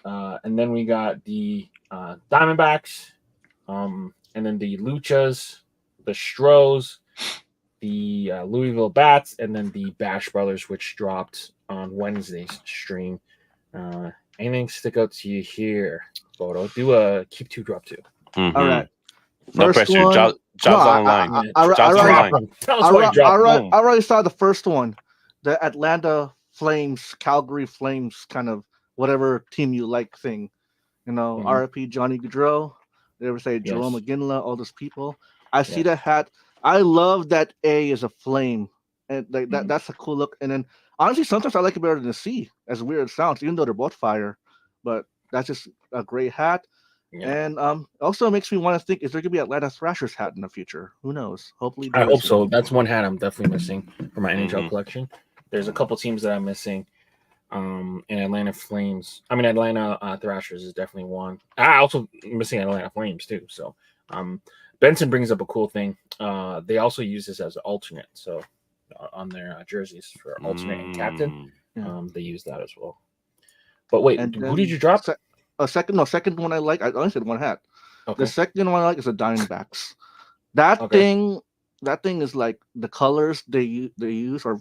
And then we got the Diamondbacks, and then the Luchas, the Stros, the Louisville Bats, and then the Bash Brothers, which dropped on Wednesday's stream. Anything stick out to you here, Photo? Do a keep 2, drop 2. All right. No First pressure. one, Jobs online. I already saw the first one, the Atlanta Flames, Calgary Flames, kind of whatever team you like thing. You know, RIP Johnny Gaudreau. They ever say Jerome McGinley, all those people. I see that hat. I love that A is a flame, and like that's a cool look. And then honestly, sometimes I like it better than the C, as weird as it sounds, even though they're both fire. But that's just a great hat. Yeah. And also makes me want to think, is there gonna be Atlanta Thrashers hat in the future? Who knows? Hopefully, I hope so. That's one hat I'm definitely missing for my NHL collection. There's a couple teams that I'm missing. And Atlanta Thrashers is definitely one. I also missing Atlanta Flames too. So Benson brings up a cool thing. They also use this as an alternate. So on their jerseys for alternate and captain, they use that as well. But wait, who did you drop? Second one I like. I only said one hat. Okay. The second one I like is the Diamondbacks. That thing is like the colors they use, or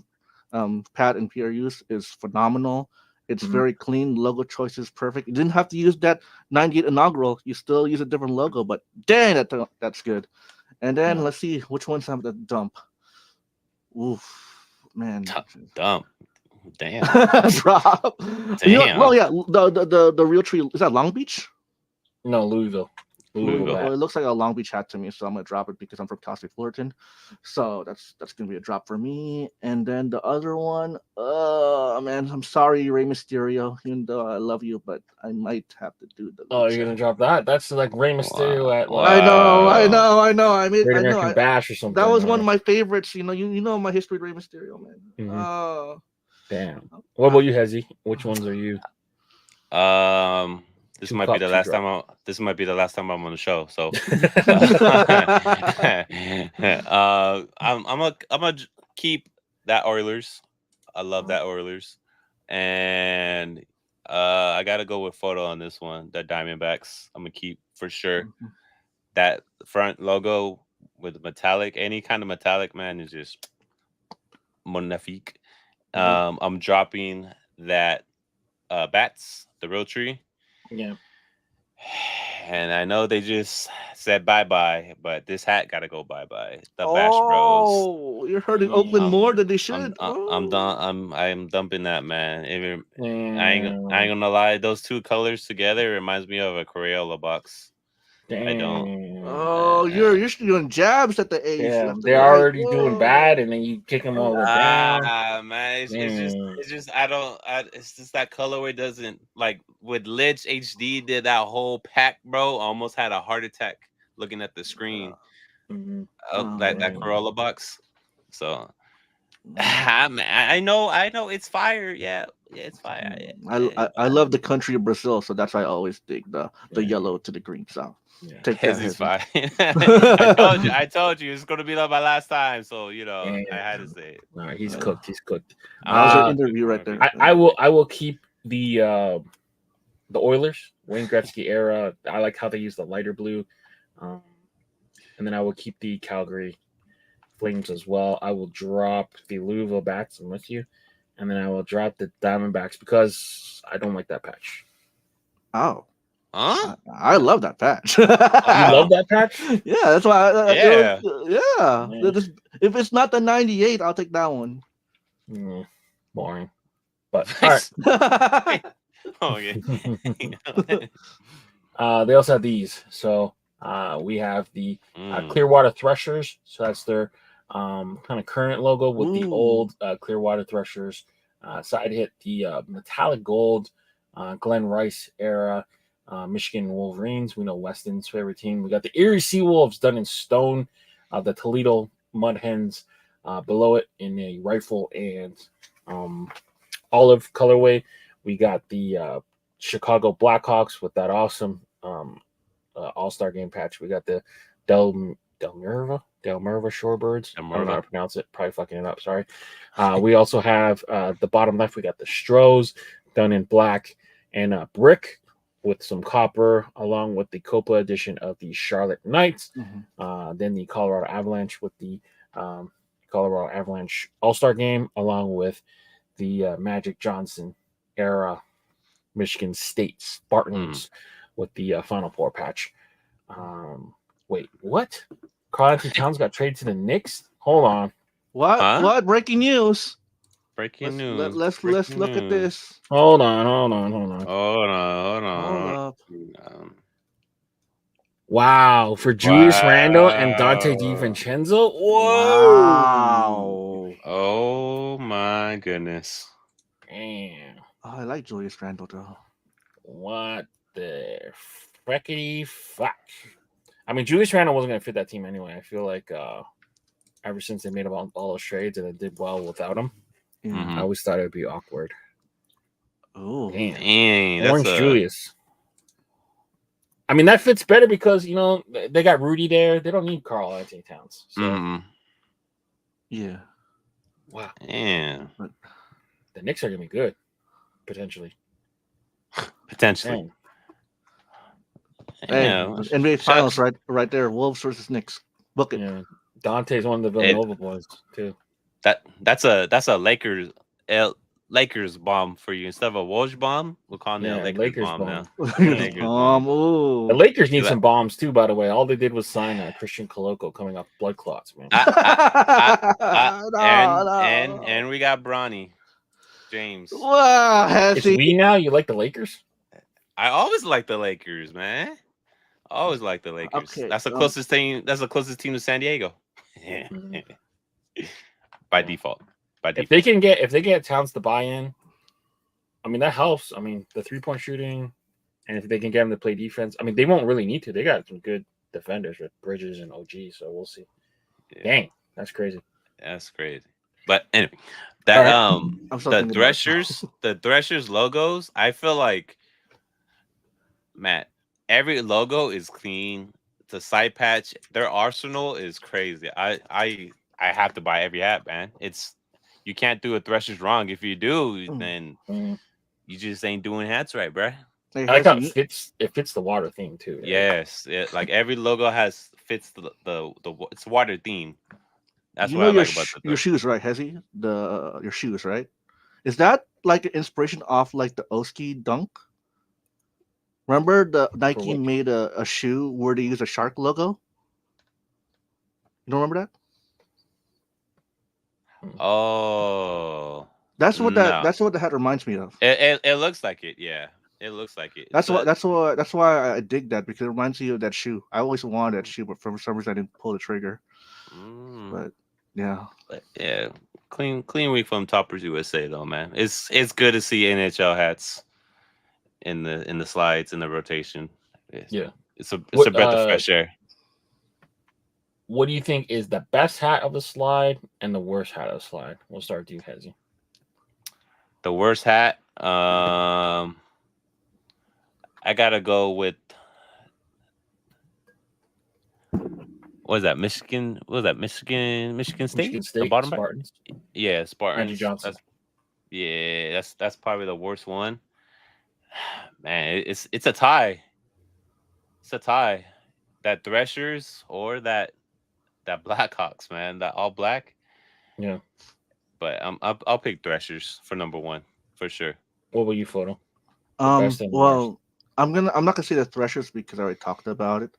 Pat and Pierre use, is phenomenal. It's very clean. Logo choice is perfect. You didn't have to use that 98 inaugural. You still use a different logo, but dang, that's good. And then let's see which ones have the dump. Oof, man. Dump. Damn. Drop. Damn. You know, well, yeah, the real tree is that Long Beach? No, Louisville. Well, it looks like a Long Beach hat to me, so I'm gonna drop it because I'm from Cal State Fullerton. So that's gonna be a drop for me. And then the other one, man, I'm sorry, Rey Mysterio, even though I love you, but I might have to do the. Oh, you're gonna drop that? That's like Rey Mysterio at. I know. I mean, Great I know. American Bash or something. That was one of my favorites. You know my history with Rey Mysterio, man. Damn. What about you, Hezzy? Which ones are you? This might be the last time. This might be the last time I'm on the show. So, I'm gonna keep that Oilers. I love that Oilers, and I gotta go with Photo on this one. The Diamondbacks. I'm gonna keep for sure. That front logo with metallic, any kind of metallic, man, is just magnifique. I'm dropping that Bats, the real tree. Yeah. And I know they just said bye-bye, but this hat got to go bye-bye. The Bash Bros. Oh, you're hurting Oakland more than they should. I'm done. I'm dumping that, man. I ain't gonna lie. Those two colors together reminds me of a Crayola box. Damn. I don't. Oh, you're doing jabs at the A's. Yeah, they're already doing bad, and then you kick them all down. Man, it's just it's just that colorway doesn't, like with Lich HD did that whole pack, bro. Almost had a heart attack looking at the screen of that Corolla box. So I know it's fire. Yeah, it's fire. Yeah. I love the country of Brazil, so that's why I always dig the yellow to the green. So take care. He's fine. I told you it's gonna be like my last time. So I had to say it. All right, he's cooked. He's cooked. That was an interview right there. I will keep the Oilers, Wayne Gretzky era. I like how they use the lighter blue, and then I will keep the Calgary Flames as well. I will drop the Louisville Bats. I'm with you, and then I will drop the Diamondbacks because I don't like that patch. Oh. Huh? I love that patch. You love that patch? Yeah, that's why. If it's not the 98, I'll take that one. Boring. But all right. Okay. They also have these. So we have the Clearwater Threshers. So that's their kind of current logo with the old Clearwater Threshers side hit, the metallic gold Glenn Rice era Michigan Wolverines. We know Weston's favorite team. We got the Erie Seawolves done in stone, the Toledo Mud Hens Below it, in a rifle and olive colorway, we got the Chicago Blackhawks with that awesome All-Star Game patch. We got the Delmerva Shorebirds. I don't know how to pronounce it. Probably fucking it up. Sorry. We also have the bottom left. We got the Stros done in black and brick with some copper, along with the Copa edition of the Charlotte Knights. Then the Colorado Avalanche with the Colorado Avalanche All-Star Game, along with the Magic Johnson era Michigan State Spartans with the Final Four patch. Wait, what? Karl-Anthony Towns got traded to the Knicks? Hold on. What? Huh? What? Breaking news. Breaking news. Let's look at this. Hold on. Hold up. Wow, for Julius Randle and Dante DiVincenzo? Whoa! Wow. Oh my goodness. Damn. Oh, I like Julius Randle though. What the freckity fuck? I mean, Julius Randle wasn't going to fit that team anyway. I feel like ever since they made all those trades and it did well without him, I always thought it would be awkward. Oh, dang, Orange Julius. I mean, that fits better because, you know, they got Rudy there. They don't need Karl-Anthony Towns. So. Yeah. Wow. Yeah. The Knicks are going to be good, potentially. Potentially. Hey, yeah. NBA Finals right there. Wolves versus Knicks. Book it. Yeah. Dante's one of the Villanova boys, too. That's a Lakers bomb for you. Instead of a Woj bomb, we'll call it a Lakers bomb now. Lakers bomb. The Lakers need some bombs too, by the way. All they did was sign Christian Koloko coming off blood clots, man. And we got Bronny James. Wow, it's we now. You like the Lakers? I always like the Lakers, man. Always like the Lakers. Okay, that's the closest team. That's the closest team to San Diego. By default. If they get Towns to buy in, I mean that helps. I mean the 3-point shooting, and if they can get him to play defense, I mean they won't really need to. They got some good defenders with Bridges and OG, so we'll see. Yeah. Dang, that's crazy. That's crazy. But anyway, that the Threshers logos, I feel like, Matt, every logo is clean. The side patch, their arsenal is crazy. I have to buy every hat, man. You can't do a Threshers wrong. If you do, then you just ain't doing hats right, bruh. I like how it fits the water theme too. Right? Yes, like every logo fits the it's water theme. That's what I like about your shoes, right, Hezzy? Your shoes, right? Is that like an inspiration off like the Oski dunk? Remember the Nike made a shoe where they use a shark logo? You don't remember that? Oh, that's what the hat reminds me of. It looks like it, yeah. It looks like it. That's why I dig that, because it reminds me of that shoe. I always wanted that shoe, but for some reason I didn't pull the trigger. But yeah, clean week from Topperzstore USA though, man. It's good to see NHL hats in the slides, in the rotation. It's a breath of fresh air. What do you think is the best hat of the slide and the worst hat of the slide? We'll start with you, Hezzy. The worst hat, I gotta go with Michigan? What was that? Michigan State? The bottom Spartans. Yeah, Spartans. Andrew Johnson. That's probably the worst one. Man, it's a tie. It's a tie. That Threshers or that Blackhawks, man. That all black. Yeah. But I'll pick Threshers for number one for sure. What will you, Photo? Well, I'm not gonna say the Threshers because I already talked about it.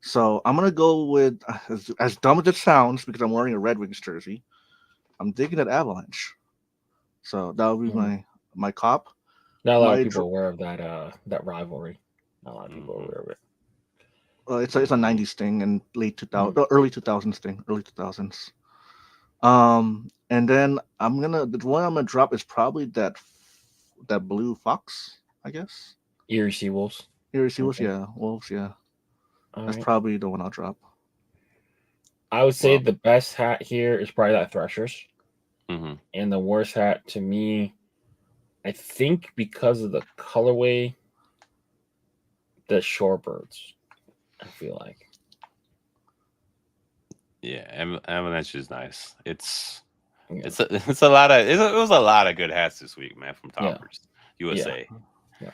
So I'm gonna go with, as dumb as it sounds, because I'm wearing a Red Wings jersey, I'm thinking that Avalanche. So that would be my cop. Not a lot of people are aware of that rivalry. Not a lot of people are aware of it. It's a 90s thing and early 2000s thing, early 2000s. And then the one I'm gonna drop is probably that blue fox, I guess. Erie Seawolves. Erie Seawolves, yeah, Wolves, yeah. That's probably the one I'll drop. I would say the best hat here is probably that Threshers. Mm-hmm. And the worst hat to me, I think because of the colorway, the Shorebirds. I feel like. Yeah, Avalanche is nice. It's a lot of it was a lot of good hats this week, man, from Toppers USA. Yeah.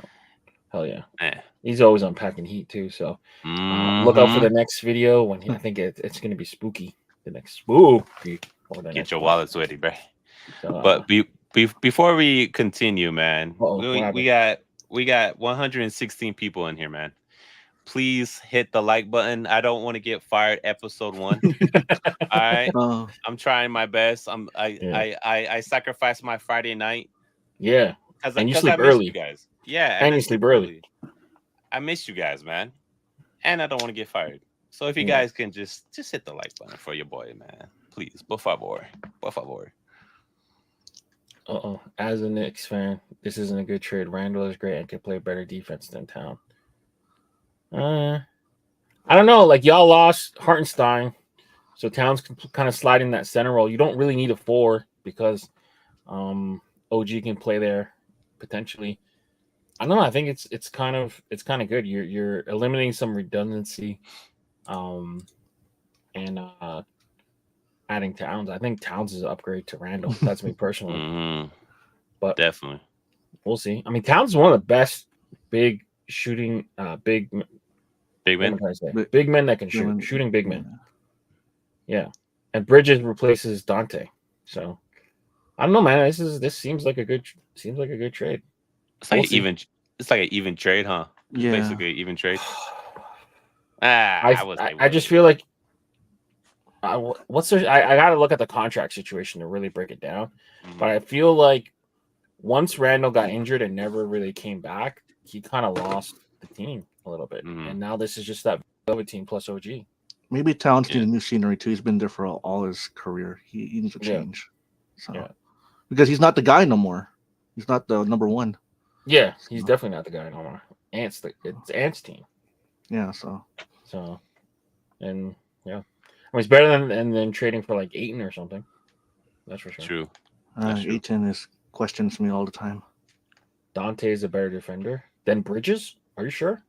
Hell yeah. Eh. He's always unpacking heat too. So look out for the next video when I think it's going to be spooky. The next spooky. Get your wallet sweaty, bro. So, but before we continue, man, we got 116 people in here, man. Please hit the like button. I don't want to get fired. Episode 1. All right. I'm trying my best. I sacrificed my Friday night. Yeah. And you sleep early, you guys. Yeah. And you sleep early. I miss you guys, man. And I don't want to get fired. So if you guys can just hit the like button for your boy, man. Please. Por favor. Por favor. As a Knicks fan, this isn't a good trade. Randall is great and can play better defense than Town. I don't know. Like, y'all lost Hartenstein, so Town's kind of sliding that center role. You don't really need a 4 because OG can play there potentially. I don't know. I think it's kind of good. You're eliminating some redundancy, and adding Towns. I think Towns is an upgrade to Randall. That's me personally. But definitely, we'll see. I mean, Towns is one of the best big shooting big men that can shoot. Shooting big men. Yeah. And Bridges replaces Dante. So I don't know, man. This seems like a good trade. It's like an even trade, huh? Yeah. Basically even trade. I just feel like I gotta look at the contract situation to really break it down. But I feel like once Randall got injured and never really came back, he kind of lost the team a little bit. And now this is just that Velvet team plus OG. Maybe Towns needs new scenery too. He's been there for all his career. He needs a change. So because he's not the guy no more. He's not the number 1. Yeah, he's definitely not the guy no more. It's Ant's team. Yeah, so and yeah. I mean, it's better than trading for like Ayton or something. That's for sure. True. Ayton questions me all the time. Dante is a better defender than Bridges. Are you sure?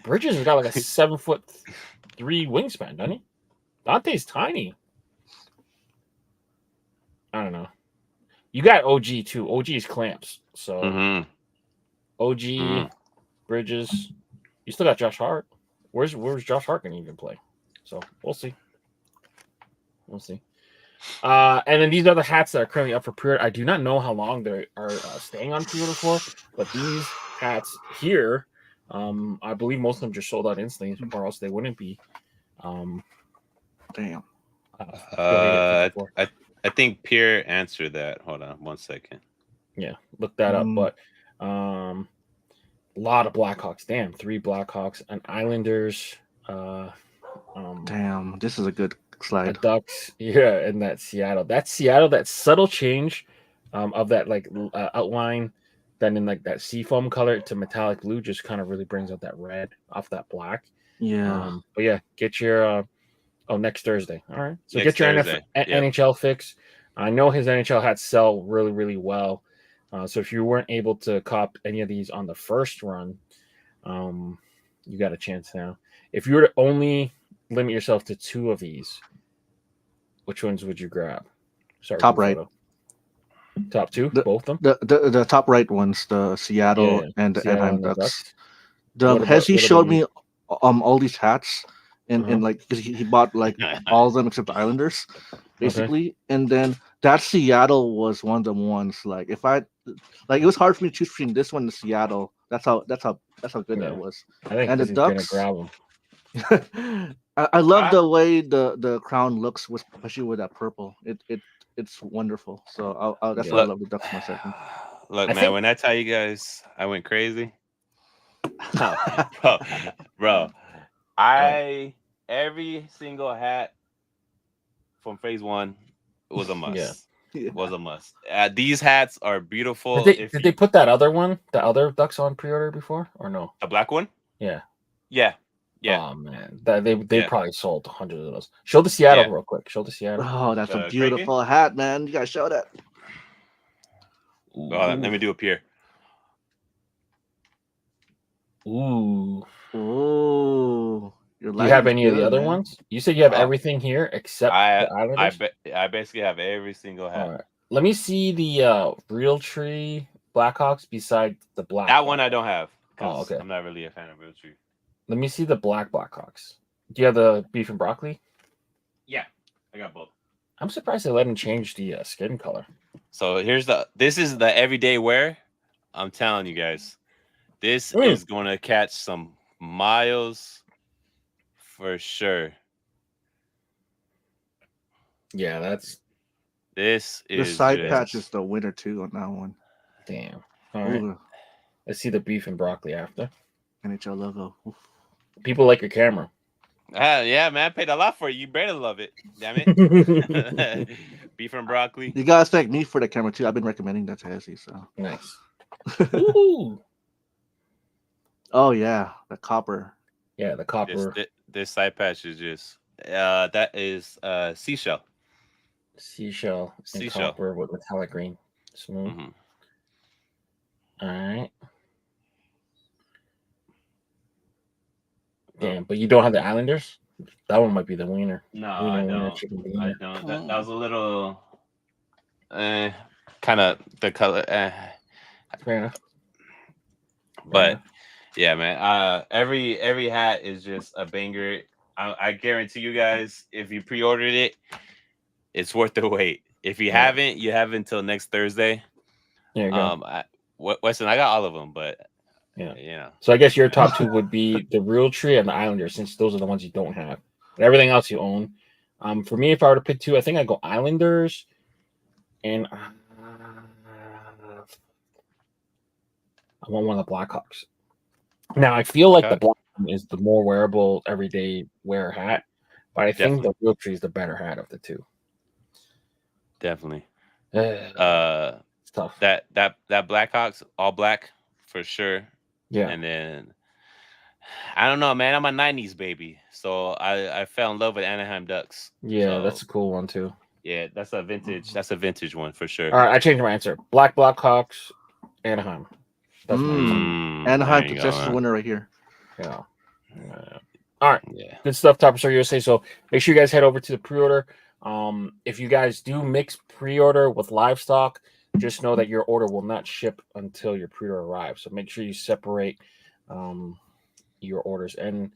Bridges has got like a 7'3" wingspan, doesn't he? Dante's tiny. I don't know. You got OG too. OG is clamps. So OG, Bridges. You still got Josh Hart. Where's Josh Hart gonna even play? So we'll see. And then these are the hats that are currently up for pre-order. I do not know how long they are staying on pre-order for, but these hats here, I believe most of them just sold out instantly, or else they wouldn't be. Damn. I think Pierre answered that. Hold on 1 second. Yeah, look that up. But a lot of Blackhawks. Damn, 3 Blackhawks, an Islanders. Damn, this is a good slide. Ducks, and that Seattle. That subtle change of that like outline, then in like that seafoam color to metallic blue just kind of really brings out that red off that black. Yeah. But yeah, get your next Thursday. All right. So Next get your Thursday. NHL fix. I know his NHL hats sell really, really well. So if you weren't able to cop any of these on the first run, you got a chance now. If you were to only limit yourself to 2 of these, which ones would you grab? Top right. Top 2, both of them. The top right ones, the Seattle and the Anaheim Ducks. He showed me all these hats, and like because he bought like all of them except the Islanders, basically. And then that Seattle was one of the ones. Like if I it was hard for me to choose between this one and Seattle. That's how good that was. I think and the Ducks. Grab them. I love the way the crown looks, especially with that purple. It's wonderul. So that's why I love the Ducks my second. Look, man, when I tell you guys I went crazy, bro, every single hat from phase 1 was a must. Was a must. These hats are beautiful. Did they put that other one, the other Ducks on pre-order before or no? The black one? Yeah. Yeah. Oh man, they Yeah. probably sold hundreds of those. Show the Seattle real quick. Show the Seattle. Oh, that's a Cranky? beautiful hat, man. You gotta show that. Let me do up here. Ooh. Ooh. Do Do you have any of the other ones? You said you have everything here except the Islanders? I basically have every single hat. All right. Let me see the Realtree Blackhawks beside the black. That one I don't have. Oh, okay. I'm not really a fan of Realtree. Let me see the black Blackhawks. Do you have the beef and broccoli? Yeah, I got both. I'm surprised they let him change the skin color. So this is the everyday wear. I'm telling you guys, this is going to catch some miles for sure. Yeah, this is the side patch is the winner too on that one. Damn. All right. Let's see the beef and broccoli after. NHL logo. Oof. People like your camera. Yeah, man, I paid a lot for it. You better love it. Damn it. Beef and broccoli. You guys thank me for the camera too. I've been recommending that to Hezzy, so nice. Ooh. Oh yeah, the copper. Yeah, the copper. This side patch is just that is seashell. Seashell and copper with metallic green. Smooth. All right. Damn, but you don't have the Islanders? That one might be the winner. No, I don't. I don't. That was a little kind of the color. Fair enough. But yeah, man. Every hat is just a banger. I guarantee you guys, if you pre-ordered it, it's worth the wait. If you haven't, you have until next Thursday. There you go. Weston, I got all of them, but yeah, you know. So I guess your top two would be the Realtree and the Islanders, since those are the ones you don't have. But everything else you own. For me, if I were to pick two, I think I'd go Islanders and I want one of the Blackhawks. Now I feel like the black one is the more wearable everyday wear hat, but I think the Realtree is the better hat of the two. Definitely. It's tough. That Blackhawks all black for sure. Yeah. And then I don't know, man. I'm a 90s baby. So I fell in love with Anaheim Ducks. Yeah, so, that's a cool one too. Yeah, that's a vintage one for sure. All right, I changed my answer. Blackhawks, Anaheim. That's my answer. Anaheim, that's the winner right here. Yeah. All right. Yeah. Good stuff, Topperzstore USA. So make sure you guys head over to the pre-order. If you guys do mix pre-order with livestock, just know that your order will not ship until your pre-order arrives. So make sure you separate your orders and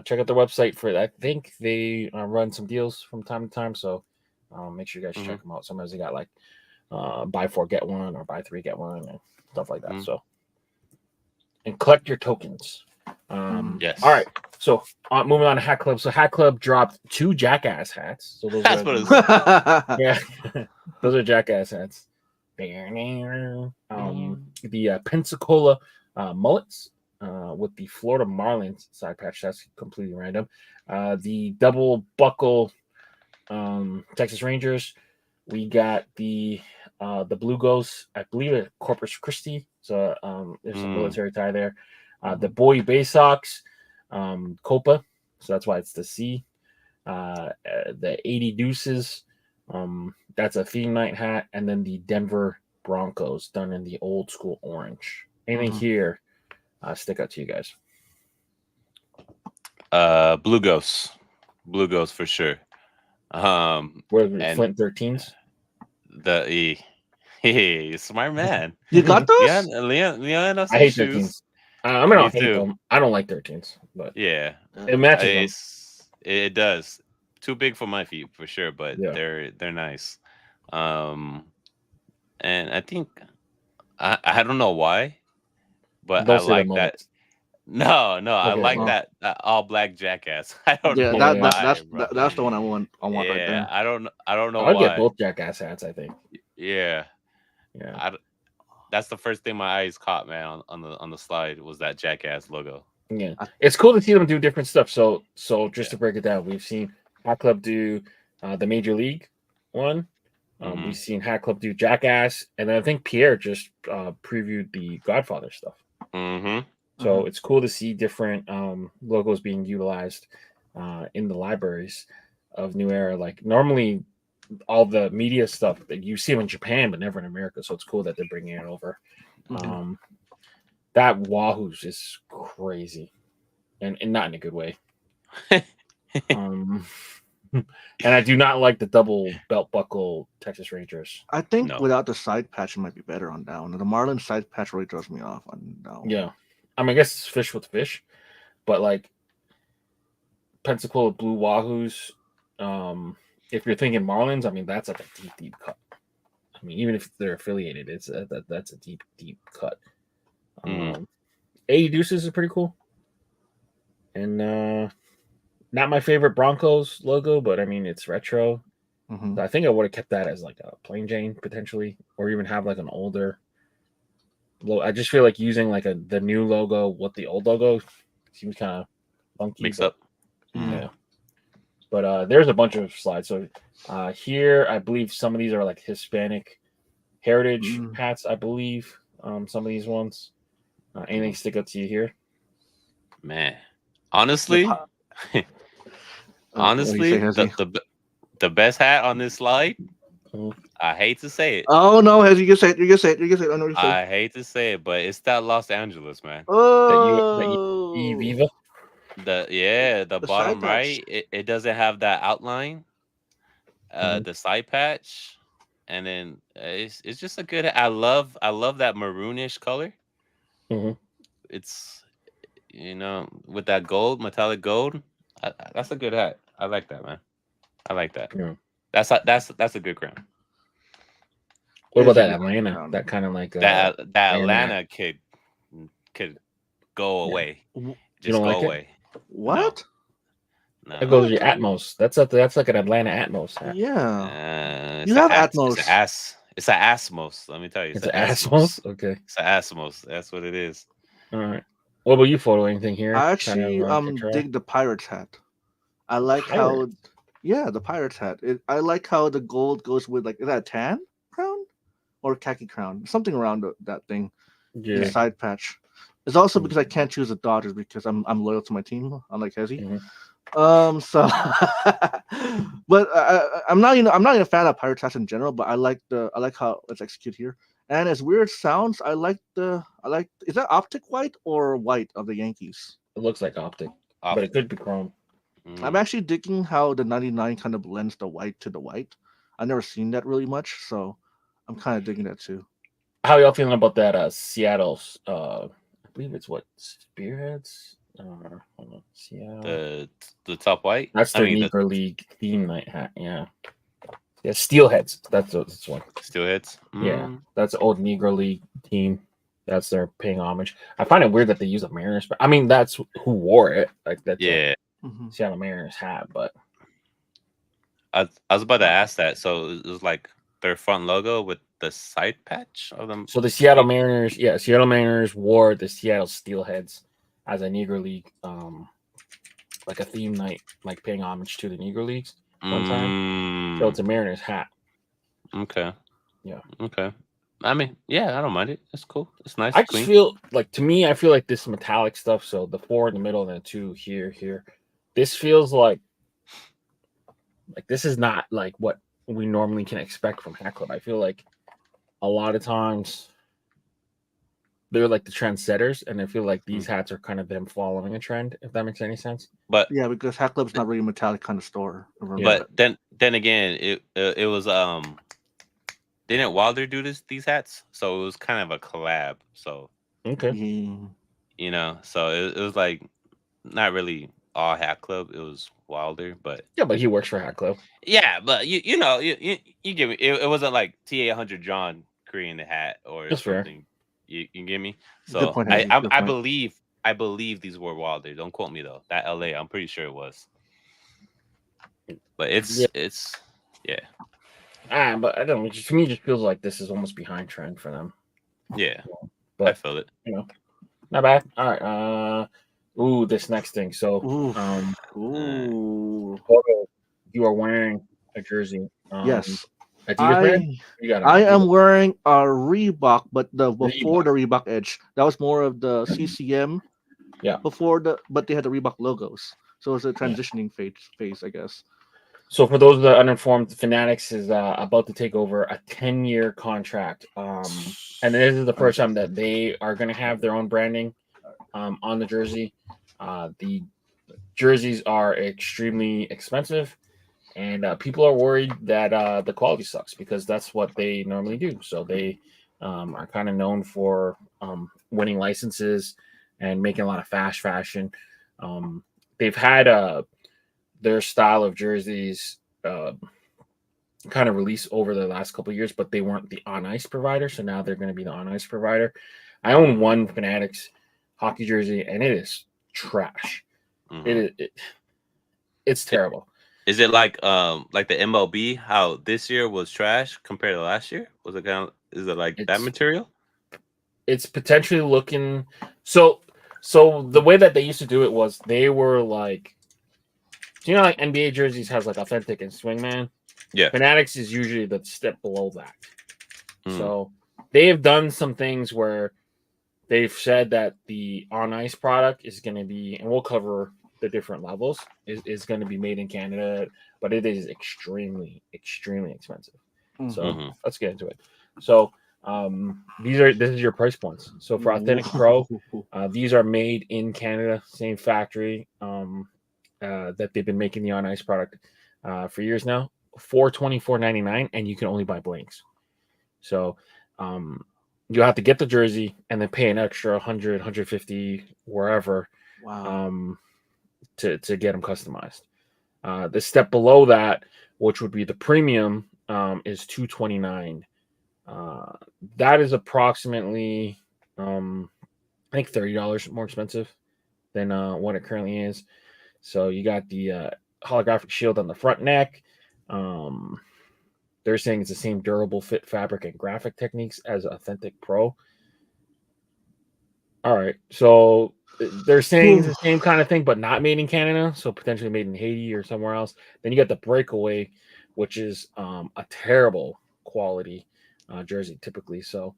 check out their website for that. I think they run some deals from time to time. So make sure you guys check them out. Sometimes they got like buy 4 get 1 or buy 3 get 1 and stuff like that. So and collect your tokens. Yes. All right. So moving on to HatClub. So HatClub dropped 2 Jackass hats. So those yeah, those are Jackass hats. The Pensacola mullets with the Florida Marlins side patch. That's completely random. The double buckle Texas Rangers. We got the Blue Ghosts. I believe at Corpus Christi. So there's some military tie there. The Bowie Bay Sox, Copa. So that's why it's the C. The 80 Deuces. That's a theme night hat. And then the Denver Broncos done in the old school orange. Anything here stick out to you guys? Blue Ghosts for sure. Where the Flint 13s? Hey, smart man. You got those? Yeah, Leon. I hate 13s. I mean, I don't hate them. I don't like 13s, but yeah, it matches them. It does. Too big for my feet for sure, but they're nice. And I think I don't know why, but I like that. No, I like that all black Jackass. I don't know why. That's the one I want right there. I don't know I'll why. get both Jackass hats, I think. Yeah. That's the first thing my eyes caught, man, on the slide was that Jackass logo. Yeah, it's cool to see them do different stuff. So just to break it down, we've seen HatClub do the Major League one. We've seen HatClub do Jackass, and then I think Pierre just previewed the Godfather stuff. So it's cool to see different logos being utilized in the libraries of New Era. Like normally, all the media stuff that you see them in Japan, but never in America. So it's cool that they're bringing it over. That Wahoo's is crazy, and not in a good way. And I do not like the double belt buckle Texas Rangers. I think without the side patch, it might be better on that one. The Marlin side patch really throws me off on that one. Yeah, I mean, I guess it's fish with fish, but like Pensacola Blue Wahoos. If you're thinking Marlins, I mean that's like a deep cut. I mean, even if they're affiliated, it's that's a deep cut. A Deuces is pretty cool, and not my favorite Broncos logo, but I mean it's retro. So I think I would have kept that as like a plain Jane potentially, or even have like an older. I just feel like using like the new logo with the old logo seems kind of funky. Mix up. Yeah. But there's a bunch of slides. So here, I believe some of these are like Hispanic Heritage hats, I believe. Some of these ones. Anything stick out to you here? Man, honestly, the best hat on this slide. I hate to say it. Oh no, as you can say it. You can say it. You can say it. I know what you're saying. I hate to say it, but it's that Los Angeles, man. Oh, that Viva. The bottom right, it doesn't have that outline. The side patch, and then it's just a good. I love that maroonish color. It's with that gold, metallic gold. That's a good hat. I like that, man. I like that. Yeah. That's a good crown. What about that Atlanta? That kind of like that Atlanta could go away. Just go like away. What? No. That goes to your Atmos. That's like an Atlanta Atmos hat. Yeah. You have Atmos. It's an Asmos. Let me tell you. It's an Asmos? Okay. It's an Asmos. That's what it is. All right. What about you, Photo? Anything here? I actually dig the Pirates hat. I like how the Pirates hat. I like how the gold goes with like, is that a tan crown or khaki crown? Something around that thing. Yeah. The side patch. It's also because I can't choose the Dodgers because I'm loyal to my team, unlike Hezzy. So, but I'm not even a fan of Pirates hats in general. But I like how it's executed here. And as weird as sounds, I like is that optic white or white of the Yankees? It looks like optic. But it could be chrome. I'm actually digging how the 99 kind of blends the white to the white. I've never seen that really much, so I'm kind of digging that too. How y'all feeling about that Seattle's I believe it's what Spearheads. Hold on. Seattle. The top white. That's their Negro League theme night hat. Yeah. Steelheads. That's one. Steelheads. Yeah, that's the old Negro League team. That's their paying homage. I find it weird that they use a Mariners, but I mean that's who wore it. Like that's Seattle Mariners hat. But I was about to ask that. So it was like their front logo with the side patch of them. So the Seattle Mariners wore the Seattle Steelheads as a Negro League, like a theme night, like paying homage to the Negro Leagues one time. So it's a Mariners hat. Okay. Yeah. Okay. I mean, yeah, I don't mind it. It's cool. It's nice. I just feel like, to me, I feel like this metallic stuff. So the 4 in the middle and the 2 here. This feels like this is not like what we normally can expect from HatClub. I feel like a lot of times they're like the trendsetters, and I feel like these hats are kind of them following a trend, if that makes any sense. But yeah, because HatClub's not really a metallic kind of store. But then again, it was didn't Wilder do these hats? So it was kind of a collab. So okay, so it was like not really all HatClub. It was Wilder, but yeah, but he works for HatClub. Yeah, but you give me it wasn't like TA100 John creating the hat or That's something. Fair. You get me? So I believe these were Wilder. Don't quote me though. That LA, I'm pretty sure it was. But it's but I don't know. To me, it just feels like this is almost behind trend for them. Yeah, but I feel it. Not bad. All right. This next thing. So, Ooh. you are wearing a jersey. Yes. Adidas brand? You got I am wearing a Reebok, but before the Reebok Edge, that was more of the CCM. Yeah. But they had the Reebok logos, so it's a transitioning phase, I guess. So for those that are uninformed, Fanatics is about to take over a 10-year contract, and this is the first time that they are going to have their own branding on the jersey. The jerseys are extremely expensive, and people are worried that the quality sucks because that's what they normally do. So they are kind of known for winning licenses and making a lot of fast fashion. They've had their style of jerseys kind of released over the last couple of years, but they weren't the on ice provider. So now they're going to be the on ice provider. I own one Fanatics hockey jersey, and it is trash. It's terrible. Is it like the MLB? How this year was trash compared to last year? Was it kind of? Is it like that material? It's potentially looking so. The way that they used to do it was they were like. You know, like NBA jerseys has like authentic and swingman. Yeah. Fanatics is usually the step below that. So they have done some things where they've said that the on ice product is going to be, and we'll cover the different levels, is going to be made in Canada, but it is extremely, extremely expensive. So let's get into it. So this is your price points. So for Authentic Pro, these are made in Canada, same factory. That they've been making the on ice product for years now. $424.99, and you can only buy blanks. So you have to get the jersey and then pay an extra $100, $150 wherever to get them customized. The step below that, which would be the premium, is $229. That is approximately I think $30 more expensive than what it currently is. So you got the holographic shield on the front neck. They're saying it's the same durable fit fabric and graphic techniques as Authentic Pro. All right. So they're saying it's the same kind of thing, but not made in Canada. So potentially made in Haiti or somewhere else. Then you got the Breakaway, which is a terrible quality jersey typically. So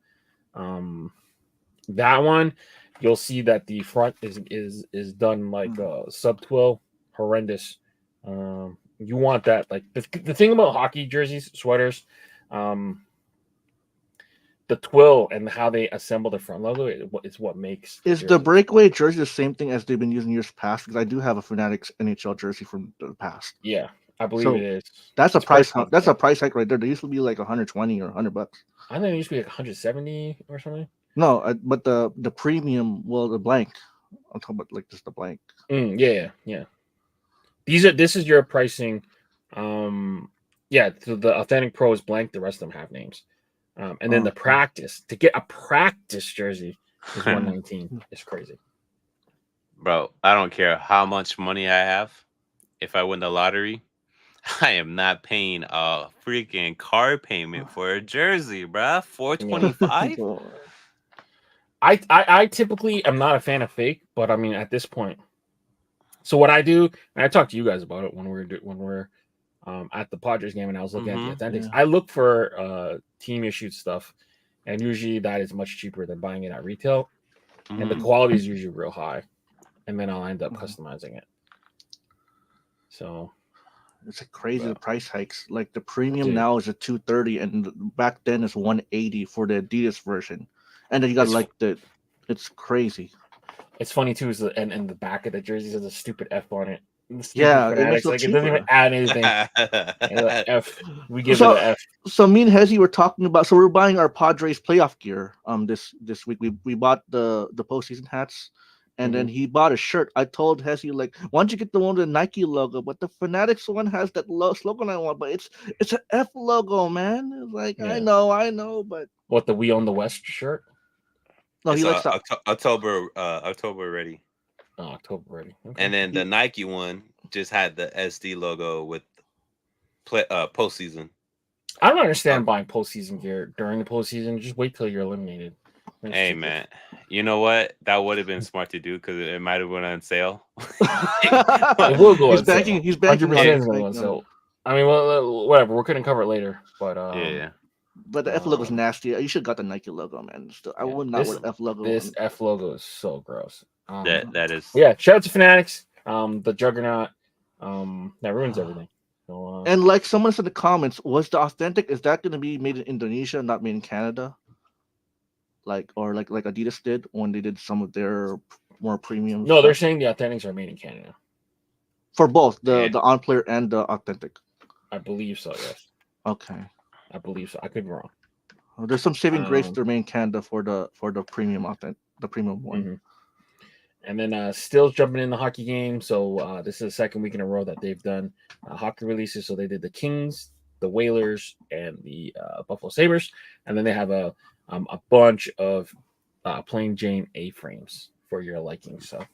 that one, you'll see that the front is done like subtwill, horrendous. You want that, like the thing about hockey jerseys, sweaters, the twill and how they assemble the front logo is what makes. Is the Breakaway jersey the same thing as they've been using years past? Because I do have a Fanatics NHL jersey from the past. Yeah, I believe it is. That's a price. That's a price hike right there. They used to be like $120 or $100. I think it used to be like 170 or something. No, but the premium, the blank. I'm talking about like just the blank. Yeah. This is your pricing. So the Authentic Pro is blank. The rest of them have names. And then the practice, to get a practice jersey is $119. It's crazy. Bro, I don't care how much money I have. If I win the lottery, I am not paying a freaking car payment for a jersey, bro. $425. I typically am not a fan of fake, but I mean at this point. So what I do, and I talked to you guys about it when we're at the Padres game, and I was looking at the Authentics. I look for team issued stuff, and usually that is much cheaper than buying it at retail, and the quality is usually real high, and then I'll end up customizing it. So it's a crazy price hikes. Like the premium now is at $230, and back then it's $180 for the Adidas version, and then you got it's crazy. It's funny too, is and the back of the jersey has a stupid F on it. Yeah, it doesn't even add anything. F. We give it an F. So me and Hezzy were talking about. So we're buying our Padres playoff gear. This week we bought the postseason hats, and then he bought a shirt. I told Hezzy, like, why don't you get the one with the Nike logo? But the Fanatics one has that slogan I want, but it's an F logo, man. It's like I know, but what, the We Own the West shirt? No, he likes October already. Oh, October already. Okay. And then the Nike one just had the SD logo with postseason. I don't understand buying postseason gear during the postseason. Just wait till you're eliminated. Hey man, you know what? That would have been smart to do because it might have went on sale. It will go He's banking. 100% on sale. I mean, well, whatever. We're gonna cover it later, but Yeah. But the F logo's nasty. You should have got the Nike logo, man. Still, I would not wear the F logo. This F logo is so gross. That is. Yeah, shout out to Fanatics. The Juggernaut. That ruins everything. So, and like someone said in the comments, was the authentic? Is that going to be made in Indonesia, not made in Canada? Like Adidas did when they did some of their more premium. No, stuff? they're saying the authentics are made in Canada for both the on player and the authentic. I believe so. Yes. Okay. I believe so. I could be wrong. Well, there's some saving grace to remain in Canada for the premium the premium one. Mm-hmm. And then Still's jumping in the hockey game. So this is the second week in a row that they've done hockey releases. So they did the Kings, the Whalers, and the Buffalo Sabres. And then they have a bunch of plain Jane A-frames for your liking. So,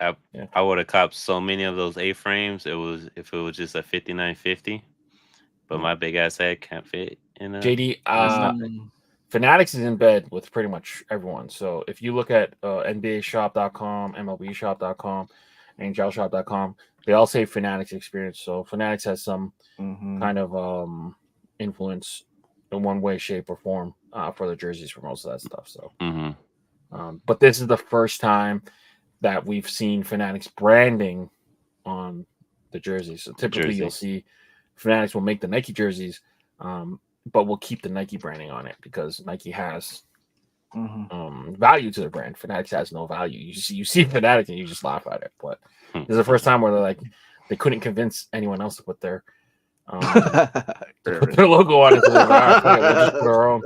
I would have copped so many of those A-frames. If it was just a 5950, but my big ass head can't fit in a JD. Fanatics is in bed with pretty much everyone. So if you look at NBAshop.com, MLBshop.com, NHLshop.com, they all say Fanatics experience. So Fanatics has some kind of influence in one way, shape, or form for the jerseys for most of that stuff. So, but this is the first time that we've seen Fanatics branding on the jerseys. So typically you'll see Fanatics will make the Nike jerseys, but we'll keep the Nike branding on it because Nike has value to the brand. Fanatics has no value. You see Fanatics and you just laugh at it. But this is the first time where they couldn't convince anyone else to put their logo on it. So they're like, all right, we'll just put our own.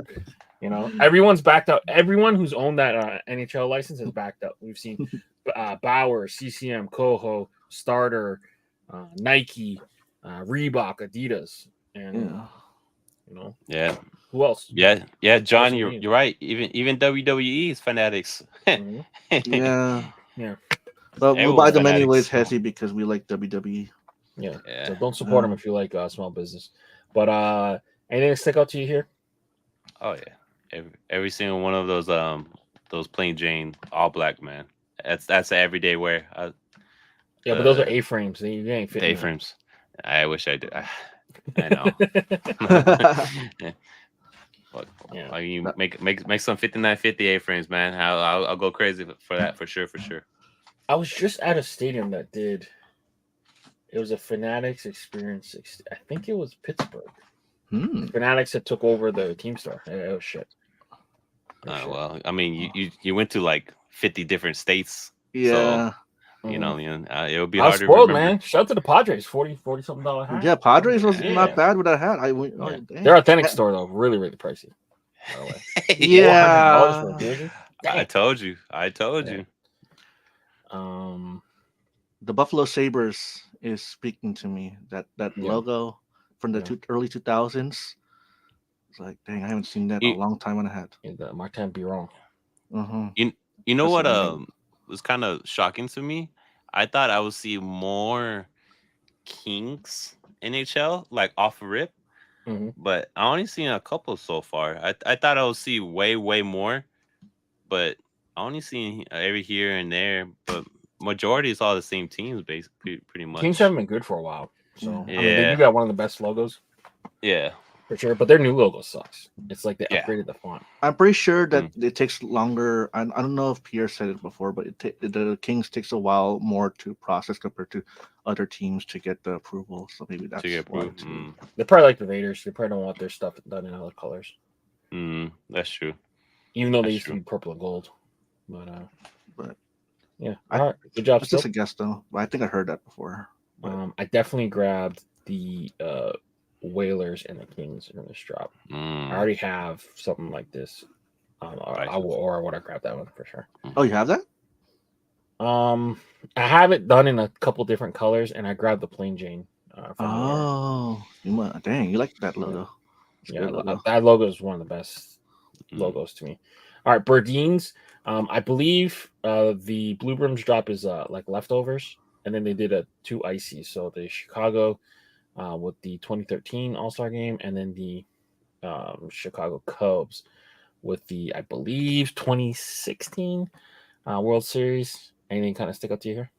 You know, everyone's backed out. Everyone who's owned that NHL license is backed up. We've seen Bauer, CCM, Koho, Starter, Nike, Reebok, Adidas, and you know, who else? Yeah, John, you're right. Even WWE is Fanatics. Yeah. But we'll buy them anyways, Hezzy, because we like WWE. Yeah. So don't support them if you like small business. But anything stick out to you here? Oh yeah, every single one of those plain Jane all black, man. That's an everyday wear. But those are A-frames. You ain't fitting A-frames. I wish I did. I know. You make some 5950 A-frames, man. I'll go crazy for that for sure. I was just at a stadium that did. It was a Fanatics experience. I think it was Pittsburgh. Fanatics that took over the team store. It was shit. Well, I mean, you went to like 50 different states. Yeah. So, you know, it would be hard to spoiled, remember. man. Shout out to the Padres, $40 something hat. Yeah, Padres was not bad with that hat. Their authentic store though, really, really pricey. By the way. Yeah. $400 for a jersey? I told you. The Buffalo Sabres is speaking to me. That logo from the early 2000s. It's like, dang, I haven't seen that in a long time on a hat. The Martin Biron. You know what was kind of shocking to me? I thought I would see more Kings NHL like off rip, but I only seen a couple so far. I thought I would see way more, but I only seen every here and there. But majority is all the same teams, basically, pretty much. Kings haven't been good for a while, so I mean, they do got one of the best logos. Yeah. For sure, but their new logo sucks. It's like they upgraded the font. I'm pretty sure that it takes longer. I don't know if Pierre said it before, but the Kings takes a while more to process compared to other teams to get the approval. So maybe that's to get approved. They probably like the Raiders. They probably don't want their stuff done in other colors. That's true. Even though they used to be purple and gold, but yeah. All right, good job. It's just a guess though. But I think I heard that before. I definitely grabbed the Whalers and the Kings in this drop. I already have something like this. I would have grabbed that one for sure. Oh, you have that? I have it done in a couple different colors, and I grabbed the plain Jane. Dang, you like that logo? Logo. That logo is one of the best logos to me. All right, Burins. I believe the Blue Brims drop is like leftovers, and then they did a 2 icy. So the Chicago with the 2013 All-Star game, and then the Chicago Cubs with the, I believe, 2016 World Series. Anything kind of stick out to you here?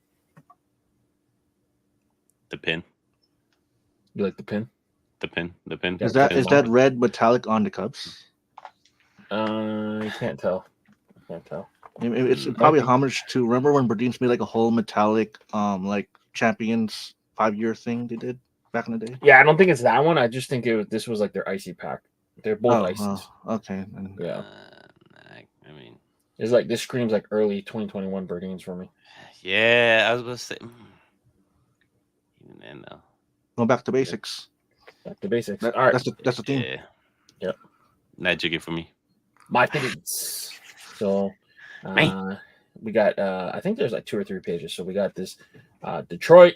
The pin. You like the pin? The pin. Is that red metallic on the Cubs? You can't tell. It's probably a homage to, remember when Burins made like a whole metallic like champions 5-year thing they did back in the day? Yeah, I don't think it's that one. I just think this was like their icy pack. They're both ices. Okay. Yeah. I mean, it's like this screams like early 2021 Burins for me. Yeah, I was gonna say. Even then, though. Going back to basics. Back to basics. All right. That's the theme. Yeah. Yep. Not jiggy for me. MyFitteds. So we got I think there's like 2 or 3 pages. So we got this Detroit,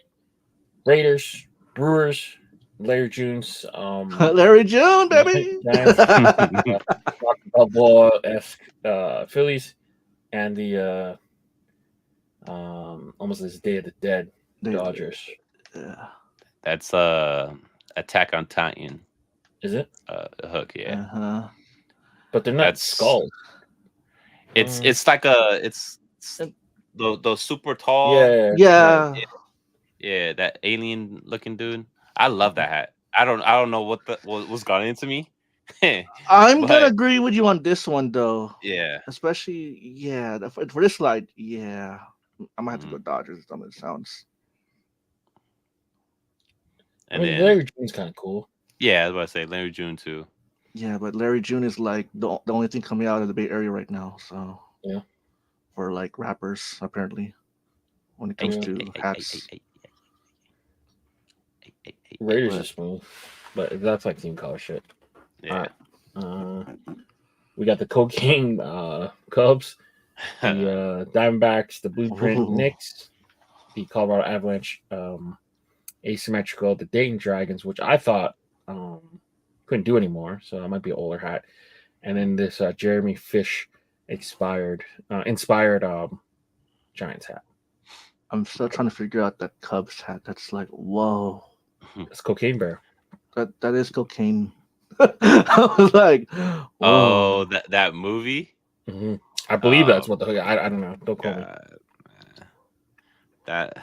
Raiders, Brewers, Larry June's Larry June, baby. Balboa-esque Phillies, and the almost this Day of the Dead Dodgers. Yeah. That's Attack on Titan. Is it? Hook, yeah. But they're not skulls. It's like it's those super tall. Yeah. That alien looking dude. I love that hat. I don't know what's got into me. I'm gonna agree with you on this one though. Yeah. Especially for this slide, yeah. I might have to go Dodgers. Some of it sounds. And then Larry June's kind of cool. Yeah, I was about to say Larry June too. Yeah, but Larry June is like the only thing coming out of the Bay Area right now. So yeah, for like rappers apparently, when it comes to hats. Raiders are smooth, but that's like team color shit. Yeah. We got the cocaine Cubs, the Diamondbacks, the Blueprint Knicks, the Colorado Avalanche, asymmetrical, the Dayton Dragons, which I thought couldn't do anymore, so that might be an older hat, and then this Jeremy Fish inspired Giants hat. I'm still trying to figure out that Cubs hat. That's like, whoa. It's Cocaine Bear. That is cocaine. I was like, whoa. Oh, that movie. Mm-hmm. I believe that's what I don't know. Don't quote me. That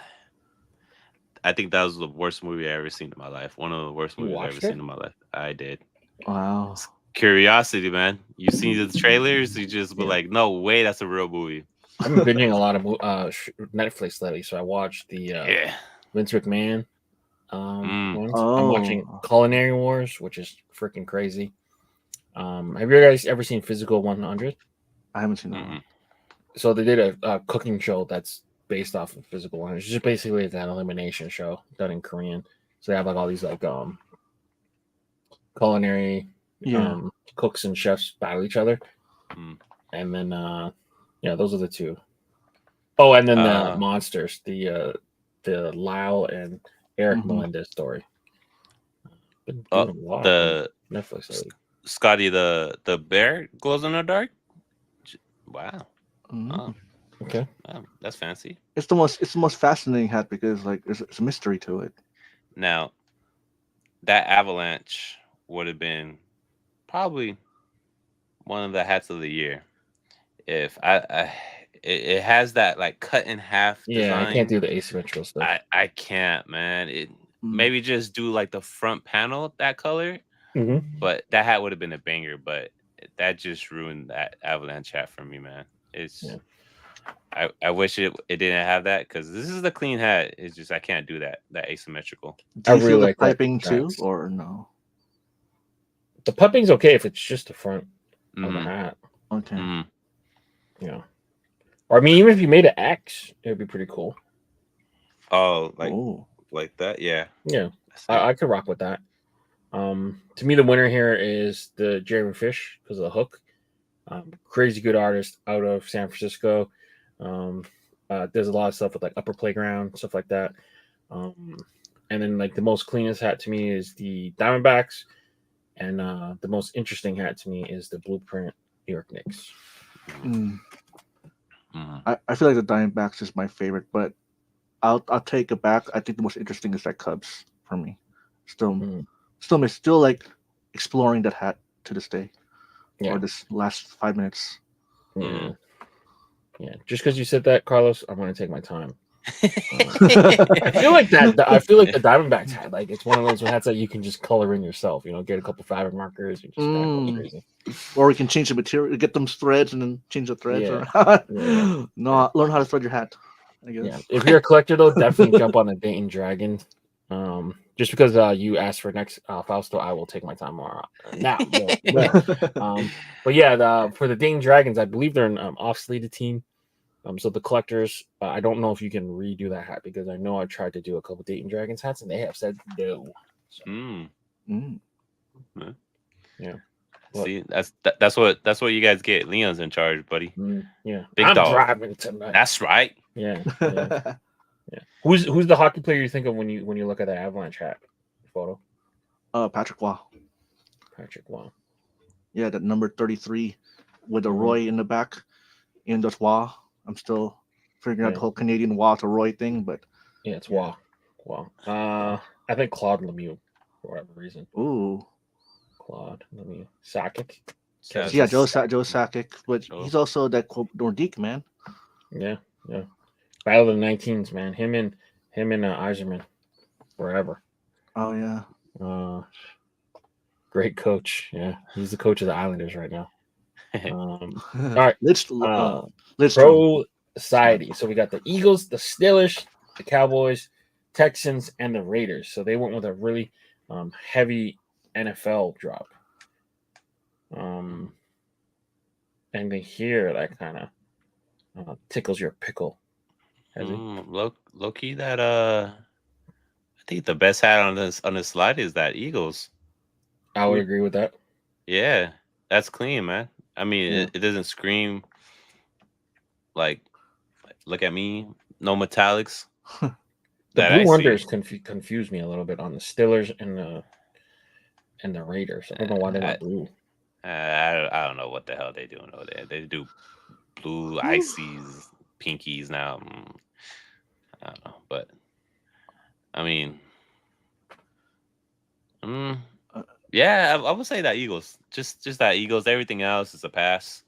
I think that was the worst movie I ever seen in my life. One of the worst movies I ever seen in my life. I did. Wow. It's curiosity, man. You seen the trailers? You just be like, no way, that's a real movie. I've been binging a lot of Netflix lately, so I watched the Vince McMahon. Ones. I'm watching Culinary Wars, which is freaking crazy. Have you guys ever seen Physical 100? I haven't seen that one. So they did a cooking show that's based off of Physical 100. It's just basically an elimination show done in Korean. So they have like all these like culinary cooks and chefs battle each other, and then those are the two. Oh, and then the monsters, the Lyle and Eric Melendez story. The Netflix. Scotty the bear glows in the dark. Wow. Oh, okay. Wow, that's fancy. It's the most fascinating hat because like it's a mystery to it. Now, that Avalanche would have probably one of the hats of the year. If it has that like cut in half design. Yeah, I can't do the asymmetrical stuff. I can't, man. Maybe just do like the front panel that color. But that hat would have been a banger, but that just ruined that Avalanche hat for me, man. I wish it didn't have that because this is the clean hat. It's just I can't do that asymmetrical. Do you feel the piping too, or no? The piping's okay if it's just the front of the hat. Okay. Yeah. Or I mean, even if you made an X, it would be pretty cool. Oh, like that? Yeah. Yeah. I could rock with that. To me, the winner here is the Jeremy Fish because of the hook. Crazy good artist out of San Francisco. There's a lot of stuff with like Upper Playground, stuff like that. And then like the most cleanest hat to me is the Diamondbacks. And the most interesting hat to me is the Blueprint New York Knicks. I feel like the Diamondbacks is my favorite, but I'll take it back. I think the most interesting is that Cubs for me. Still like exploring that hat to this day. Or this last 5 minutes. Yeah. Just because you said that, Carlos, I'm going to take my time. I feel like that. I feel like the Diamondbacks had like it's one of those hats that you can just color in yourself. You know, get a couple fabric markers and just go crazy. Or we can change the material, get them threads, and then change the threads around. No, learn how to thread your hat. I guess. Yeah. If you're a collector, though, definitely jump on the Dayton Dragon. Just because you asked for next Fausto, I will take my time now. But yeah, for the Dayton Dragons, I believe they're an off-slated team. So the collectors, I don't know if you can redo that hat because I know I tried to do a couple Dayton Dragons hats and they have said no. So. Yeah. See, that's what you guys get. Leon's in charge, buddy. Yeah, big I'm dog. driving tonight. That's right. Yeah. Who's the hockey player you think of when you look at the Avalanche hat photo? Patrick Waugh. Patrick Waugh. Yeah, that number 33 with a Roy in the back. In the Waugh. I'm still figuring out the whole Canadian Waugh to Roy thing, but yeah, it's Waugh. I think Claude Lemieux for whatever reason. Ooh. Claude Lemieux. Sakic. Yeah, Joe Sakic, but he's also that Nordique man. Yeah. Battle of the 19s, man. Him and Eiserman, forever. Oh yeah. Great coach. Yeah, he's the coach of the Islanders right now. All right. Let's Pro Society. So we got the Eagles, the Steelers, the Cowboys, Texans, and the Raiders. So they went with a really heavy NFL drop. Anything here that kind of tickles your pickle? Low key that I think the best hat on this slide is that Eagles. I would agree with that. Yeah, that's clean, man. I mean, it doesn't scream like look at me, no metallics. The Blue Wonders confuse me a little bit on the Steelers and the Raiders. I don't know why they're not blue. I don't know what the hell they doing over there. They do blue ices, pinkies now. I don't know, but I mean, yeah, I would say that Eagles. Just that Eagles. Everything else is a pass.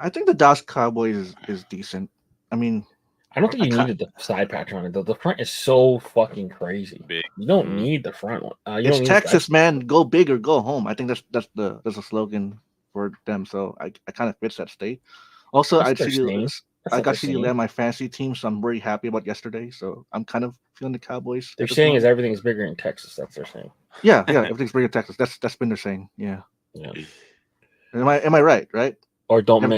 I think the Dallas Cowboys is decent. I mean, I don't think you needed the side patch on it though. The front is so fucking crazy. Big. You don't need the front one. It's Texas, man. Go big or go home. I think that's a slogan for them. So I kind of fits that state. Also, I got CD Lamb my fantasy team, so I'm very happy about yesterday. So I'm kind of feeling the Cowboys. They're saying is everything is bigger in Texas. That's their saying. Yeah, everything's bigger in Texas. That's been their saying. Yeah. Am I right? Right? Or don't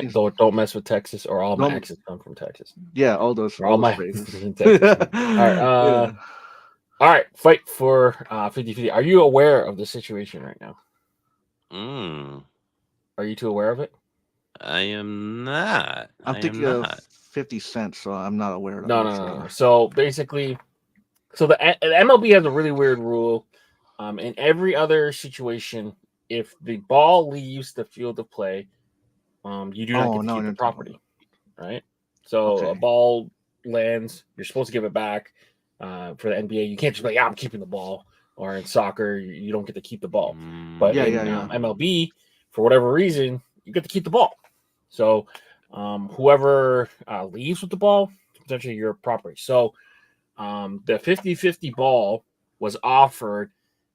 mess with Texas, or all my exes come from Texas. Yeah, all those. All my exes in Texas. All right. Fight for 50-50. Are you aware of the situation right now? Are you too aware of it? I am not. I'm thinking of 50 Cent, so I'm not aware of it. No. So basically, the MLB has a really weird rule. In every other situation, if the ball leaves the field of play, you do not get to keep the property, right? So a ball lands, you're supposed to give it back. For the NBA, you can't just be like, I'm keeping the ball. Or in soccer, you don't get to keep the ball. But in MLB, for whatever reason, you get to keep the ball. So whoever leaves with the ball, potentially your property. So the 50-50 ball was offered.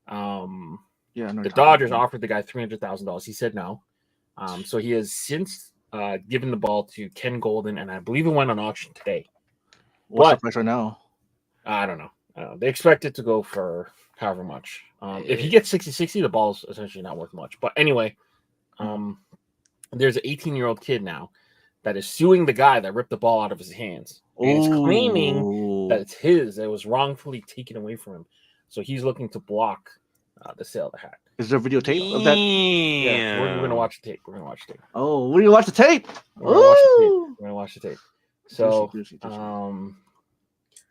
The Dodgers offered the guy $300,000. He said no. So he has since given the ball to Ken Golden, and I believe it went on auction today. What's the price right now? I don't know. They expect it to go for however much. If he gets 60-60, the ball's essentially not worth much. But anyway, there's an 18-year-old kid now that is suing the guy that ripped the ball out of his hands. And is claiming that it's his. That it was wrongfully taken away from him. So he's looking to block the sale of the hat. Is there videotape of that? Yeah, we're going to watch the tape. Oh, we're going to watch the tape? We're going to watch the tape. So,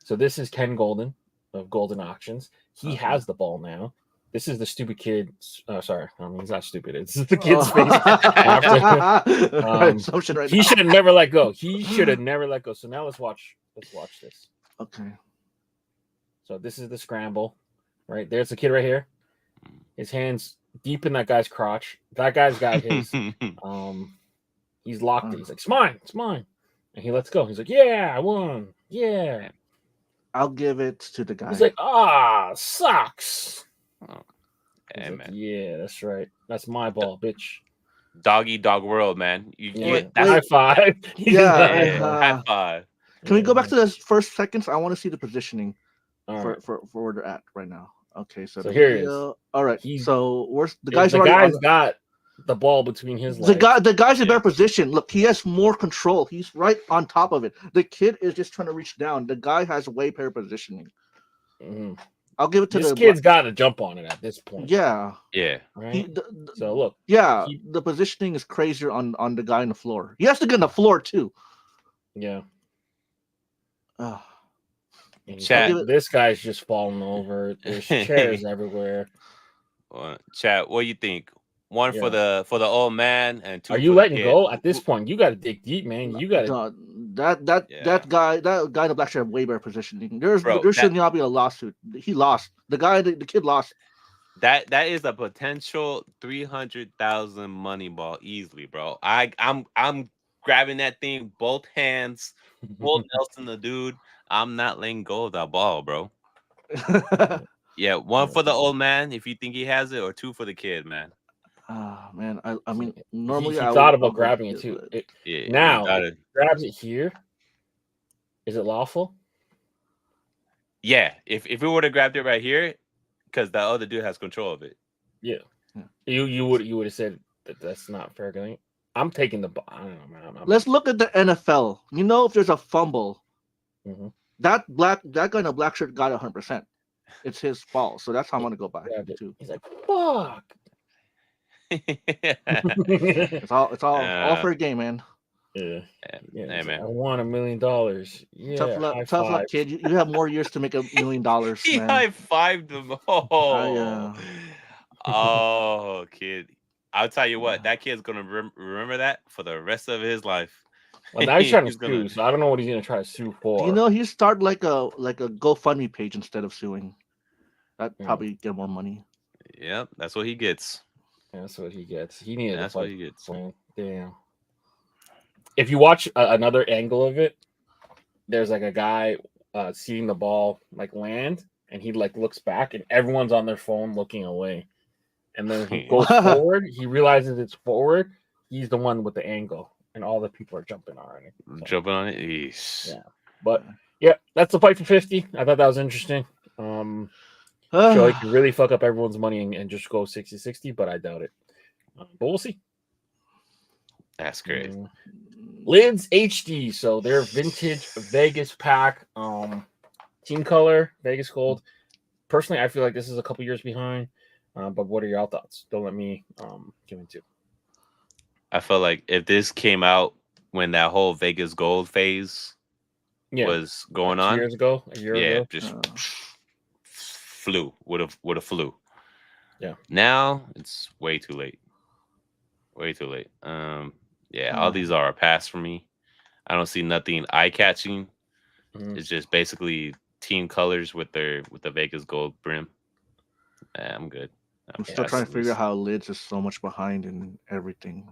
so this is Ken Golden of Golden Auctions. He has the ball now. This is the stupid kid. Sorry, he's not stupid. It's the kid's face. After, he should have never let go. So now let's watch this. Okay. So this is the scramble, right? There's the kid right here. His hands deep in that guy's crotch. That guy's got his. He's locked it. He's like, it's mine. And he lets go. He's like, yeah, I won. Yeah. I'll give it to the guy. He's like, sucks. Oh, He's hey, like, man. yeah, that's right. That's my ball, bitch. Doggy dog world, man. High five. High five. Can we go back to the first seconds? I want to see the positioning for where they're at right now. Okay, so the here it video. All right. He's, so where's the guy's guy's got the ball between his legs. The guy's in better position. Look, he has more control. He's right on top of it. The kid is just trying to reach down. The guy has way better positioning. Mm-hmm. I'll give it to this kid's got to jump on it at this point. Yeah. Right? So look. Yeah, the positioning is crazier on the guy on the floor. He has to get on the floor too. Yeah. Chat. This guy's just falling over. There's chairs everywhere. Chat. What do you think? One for the old man and two. Are you letting go at this point? You got to dig deep, man. You got to. That guy in the black shirt have way better positioning. There should not be a lawsuit. He lost. The kid lost. That is a potential 300,000 money ball easily, bro. I'm grabbing that thing both hands, both Nelson the dude. I'm not letting go of that ball, bro. Yeah, one for the old man if you think he has it, or two for the kid, man. Man, I mean, normally he thought about grabbing it too. Now grabs it here. Is it lawful? Yeah, if we would have grabbed it right here, because the other dude has control of it. Yeah. You would have said that's not fair game. I'm taking the. I don't know, man. Let's look at the NFL. You know, if there's a fumble, that guy in a black shirt got 100%. It's his fault, so that's how I'm gonna go by too. He's like, fuck. it's all for a game, man. Yeah. Hey, man. I want $1 million. Yeah. Tough luck, kid. You have more years to make $1 million. He high-fived him. Oh, kid. I'll tell you what, that kid's gonna remember that for the rest of his life. Well, now he's trying to sue, so I don't know what he's gonna try to sue for. You know, he start like a GoFundMe page instead of suing. That probably get more money. Yep, that's what he gets. That's what he gets. He needed. That's what he gets. Damn. If you watch another angle of it, there's like a guy seeing the ball like land, and he like looks back, and everyone's on their phone looking away. And then he goes forward. He realizes it's forward. He's the one with the angle, and all the people are jumping on it. So, jumping on it. Yeah, but yeah, that's the fight for 50. I thought that was interesting. So he can really fuck up everyone's money and just go 60-60, but I doubt it. But we'll see. That's great. Lids HD, so they're vintage Vegas pack, team color, Vegas gold. Personally, I feel like this is a couple years behind. But what are your thoughts? Don't let me give into. I felt like if this came out when that whole Vegas gold phase was going on 2 years ago, a year ago, just would have flew. Yeah. Now it's way too late. Way too late. All these are a pass for me. I don't see nothing eye catching. It's just basically team colors with the Vegas gold brim. I'm good. I'm still trying to figure out how Lids is so much behind in everything.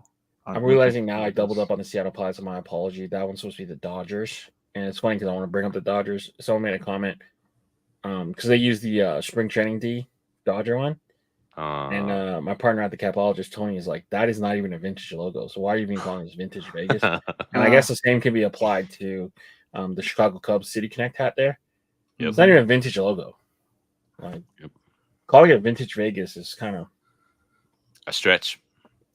I'm realizing now I doubled up on the Seattle Pilots. My apology. That one's supposed to be the Dodgers, and it's funny because I want to bring up the Dodgers. Someone made a comment because they use the spring training D Dodger one, and my partner at the Capologist, Tony, is like, that is not even a vintage logo. So why are you even calling this vintage Vegas? And I guess the same can be applied to the Chicago Cubs City Connect hat there. Yep. It's not even a vintage logo. Like, calling it vintage Vegas is kind of a stretch.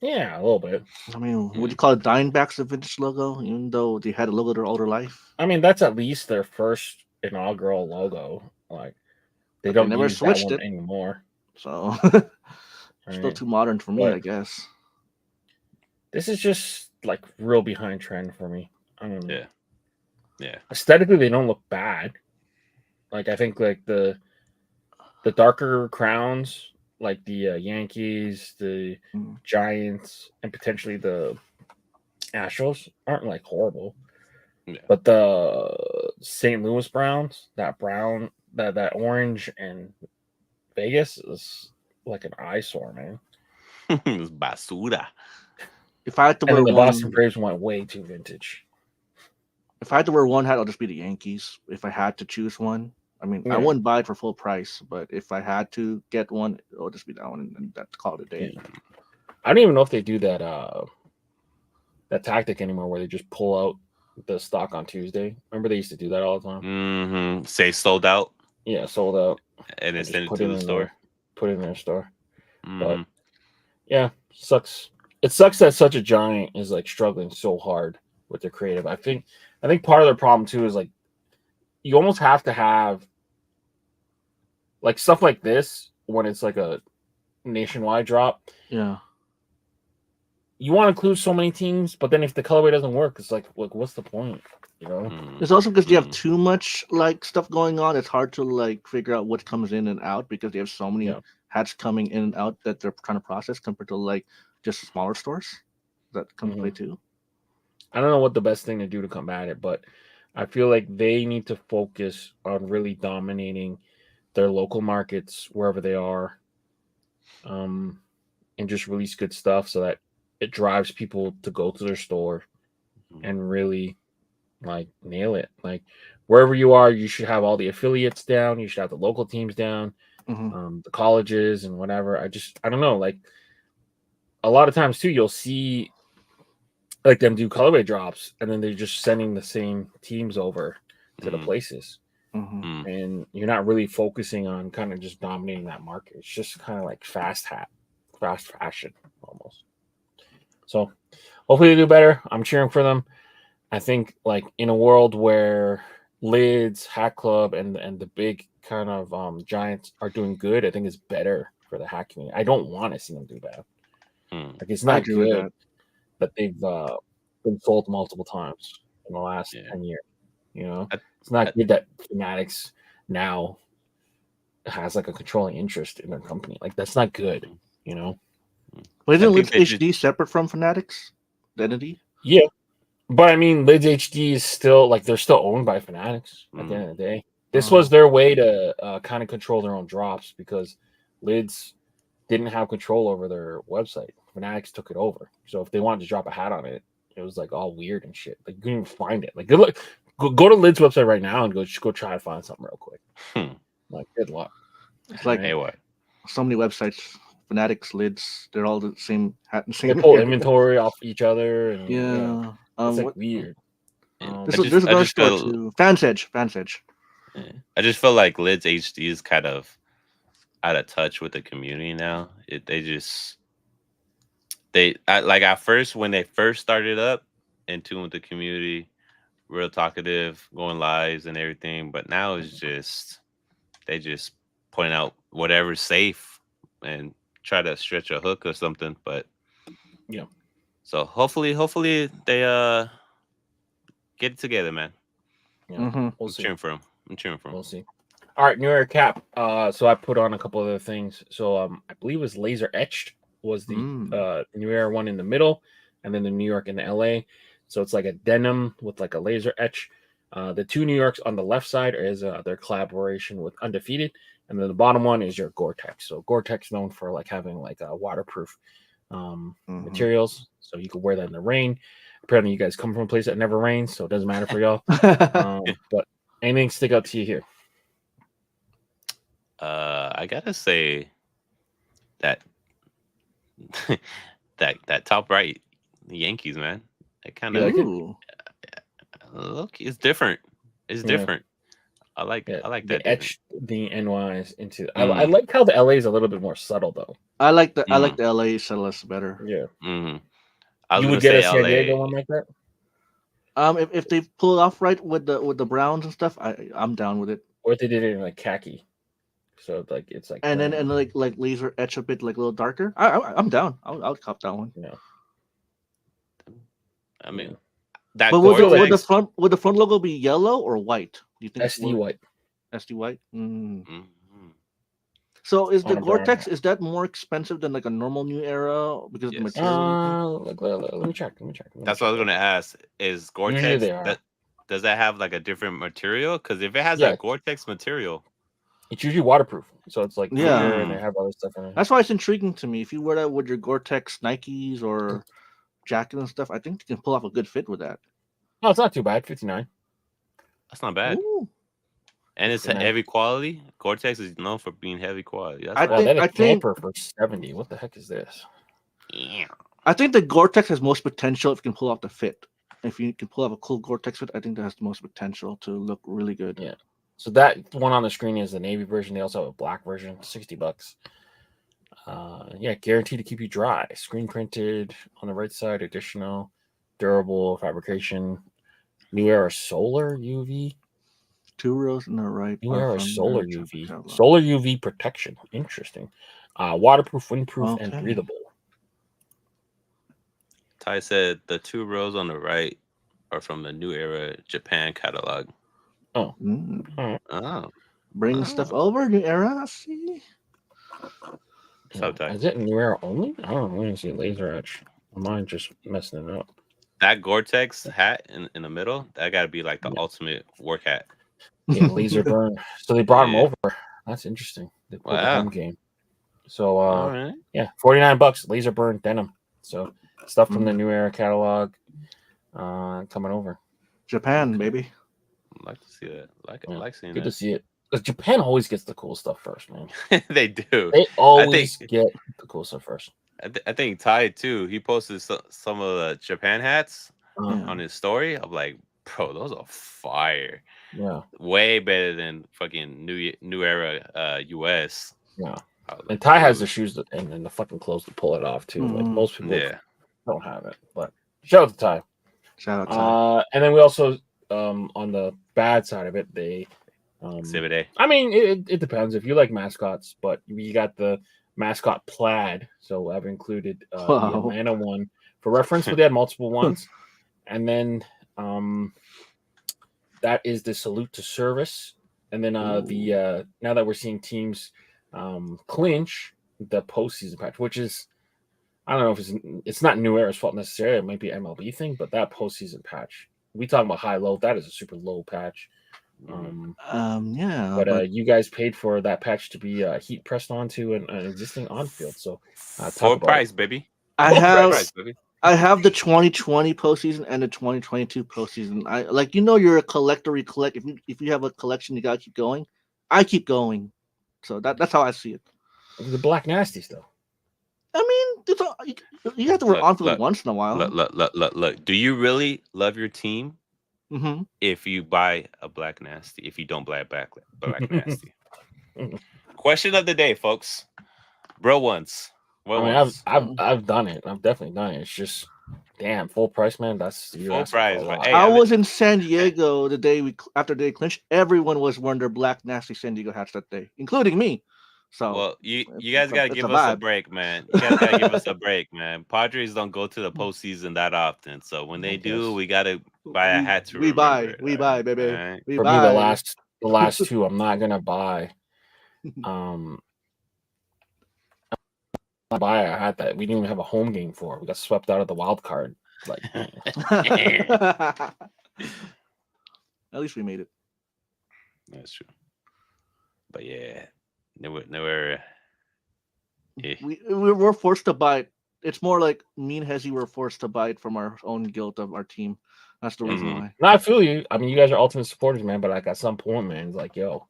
Yeah, a little bit. I mean, would you call it Diamondbacks a vintage logo, even though they had a logo their older life? I mean, that's at least their first inaugural logo. Like, they don't never use switched that one it anymore. So, still too modern for me, I guess. This is just like real behind trend for me. I don't know. Yeah. Aesthetically, they don't look bad. Like, I think like the darker crowns, like the Yankees, the Giants, and potentially the Astros aren't like horrible. Yeah. But the St. Louis Browns, that orange and Vegas is like an eyesore, man. It's basura. If I had to wear the Boston Braves went way too vintage. If I had to wear one hat, I'll just be the Yankees. If I had to choose one, I mean, I Yeah. wouldn't buy it for full price, but if I had to get one, it'll just be that one, and that's called a day. Yeah. I don't even know if they do that that tactic anymore, where they just pull out the stock on Tuesday. Remember they used to do that all the time. Say sold out, Yeah, sold out, and then just send it put to it the in store. put it in their store. Mhm. But yeah, sucks. It sucks that such a giant is like struggling so hard with their creative. I think part of their problem too is like you almost have to have like stuff like this when it's like a nationwide drop. Yeah. You want to include so many teams, but then if the colorway doesn't work, it's like what's the point? You know? Mhm. It's also because you have too much like stuff going on. It's hard to like figure out what comes in and out because they have so many Yeah. hats coming in and out that they're trying to process compared to like just smaller stores that come to play too. I don't know what the best thing to do to combat it, but I feel like they need to focus on really dominating their local markets wherever they are, and just release good stuff so that it drives people to go to their store and really like nail it. Like wherever you are, you should have all the affiliates down. You should have the local teams down, the colleges and whatever. I don't know. Like a lot of times too, you'll see like them do colorway drops, and then they're just sending the same teams over to the places, and you're not really focusing on kind of just dominating that market. It's just kind of like fast fashion almost. So hopefully they do better. I'm cheering for them. I think like in a world where Lids, HatClub, and the big kind of giants are doing good, I think it's better for the hat community. I don't want to see them do bad. Like it's not good that they've been sold multiple times in the last 10 years. You know, it's not good that Fanatics now has like a controlling interest in their company. Like that's not good. You know. But isn't Lids HD separate from Fanatics? The entity? Yeah. But I mean, Lids HD is still like they're still owned by Fanatics at the end of the day. This was their way to kind of control their own drops because Lids didn't have control over their website. Fanatics took it over. So if they wanted to drop a hat on it, it was like all weird and shit. Like you couldn't even find it. Like good luck. Go to Lids website right now and go try to find something real quick. Like good luck. It's like so many websites. Fanatics, Lids, they're all the same hat and same. They pull inventory off each other. And, yeah. It's like weird. There's another store too. Fans Edge. Yeah. I just feel like Lids HD is kind of out of touch with the community now. Like at first when they first started up, in tune with the community, real talkative, going lives and everything. But now it's just they just point out whatever's safe and try to stretch a hook or something. But yeah. So hopefully they get it together, man. Yeah. I'm cheering for them. We'll see. All right, New York cap. So I put on a couple other things. So I believe it was laser etched was the New Era one in the middle, and then the New York and the LA. So it's like a denim with like a laser etch. The two New Yorks on the left side is their collaboration with Undefeated, and then the bottom one is your Gore-Tex. So Gore-Tex known for like having like a waterproof materials, so you could wear that in the rain. Apparently, you guys come from a place that never rains, so it doesn't matter for y'all. But anything stick out to you here? I gotta say that that top right, the Yankees, man. It kind of look. It's different. It's different. I like it. I like that. Etch the NYs into. I like how the LA is a little bit more subtle, though. I like the LA subtlest better. Yeah. You would get a San Diego one like that. If they pull it off right with the Browns and stuff, I'm down with it. Or if they did it in like khaki, so like it's like and like laser etch a bit like a little darker. I'm down. I'll cop that one. Yeah. I mean, that. But would the front logo be yellow or white? Do you think SD white? SD white. So is the Gore-Tex is that more expensive than like a normal New Era because of the material? Let me check. That's what I was gonna ask. Is Gore-Tex does that have like a different material? Because if it has that Gore-Tex material, it's usually waterproof. So it's like and they have other stuff in it. That's why it's intriguing to me. If you wear that with your Gore-Tex Nikes or jacket and stuff, I think you can pull off a good fit with that. No, it's not too bad. 59. That's not bad. Ooh. And it's heavy quality. Gore-Tex is known for being heavy quality. That's I think camper for 70. What the heck is this? Yeah. I think the Gore-Tex has most potential if you can pull off the fit. If you can pull off a cool Gore-Tex fit, I think that has the most potential to look really good. Yeah. So that one on the screen is the navy version. They also have a black version, $60. Yeah, guaranteed to keep you dry. Screen printed on the right side, additional, durable fabrication. New Era Solar UV. 2 rows on the right. New Era from Solar the UV. catalog. Solar UV protection. Interesting. Waterproof, windproof, and Okay. breathable. Ty said the 2 rows on the right are from the New Era Japan catalog. Oh. Oh. Bring stuff over, New Era. See? Is it New Era only? I don't know. I didn't see laser etch. Mine just messing it up. That Gore-Tex hat in the middle, that got to be like the ultimate work hat. Yeah, laser burn. So they brought him over. That's interesting. They put the home game. So yeah, $49. Laser burn denim. So stuff from the New Era catalog coming over. Japan, baby. I'd like to see that. I like seeing Good that. to see it. Because Japan always gets the cool stuff first, man. They do. They always get the cool stuff first. I think Ty too. He posted some of the Japan hats on his story. I'm like, bro, those are fire. Yeah, way better than fucking New Era US. Yeah, and Ty has the shoes and the fucking clothes to pull it off too. Like most people don't have it. But shout out to Ty. Shout out Ty. And then we also on the bad side of it, they Exhibit A. I mean, it depends if you like mascots, but you got the mascot plaid. So I've included the Atlanta one for reference, but they had multiple ones. And then that is the salute to service. And then the now that we're seeing teams clinch the postseason patch, which is I don't know if it's not New Era's fault necessarily. It might be an MLB thing, but that postseason patch, we talking about high low. That is a super low patch. Yeah, but you guys paid for that patch to be heat pressed onto an existing on field. So full price, baby. I have the 2020 postseason and the 2022 postseason. I like you're a collector. You collect if you have a collection, you gotta keep going. I keep going, so that's how I see it. The Black Nasties though. I mean, you have to work on field once in a while. Look. Do you really love your team? Mm-hmm. If you buy a Black Nasty, if you don't buy a Black Nasty. Question of the day, folks. Bro once. I've done it. I've definitely done it. It's just damn full price, man. That's full price. Hey, I was in San Diego the day after they clinched. Everyone was wearing their Black Nasty San Diego hats that day, including me. So well, you guys gotta give us a break, man. You guys gotta give us a break, man. Padres don't go to the postseason that often, so when they do, we gotta buy a hat to we buy, baby. Right? For me, the last two, I'm not gonna buy. Buy a hat that we didn't even have a home game for. We got swept out of the wild card. Like, at least we made it. That's true. But yeah. Nowhere. Yeah. We were forced to buy it. It's more like me and Hezzy were forced to buy it from our own guilt of our team. That's the reason why. No, I feel you. I mean, you guys are ultimate supporters, man. But like at some point, man, it's like, yo,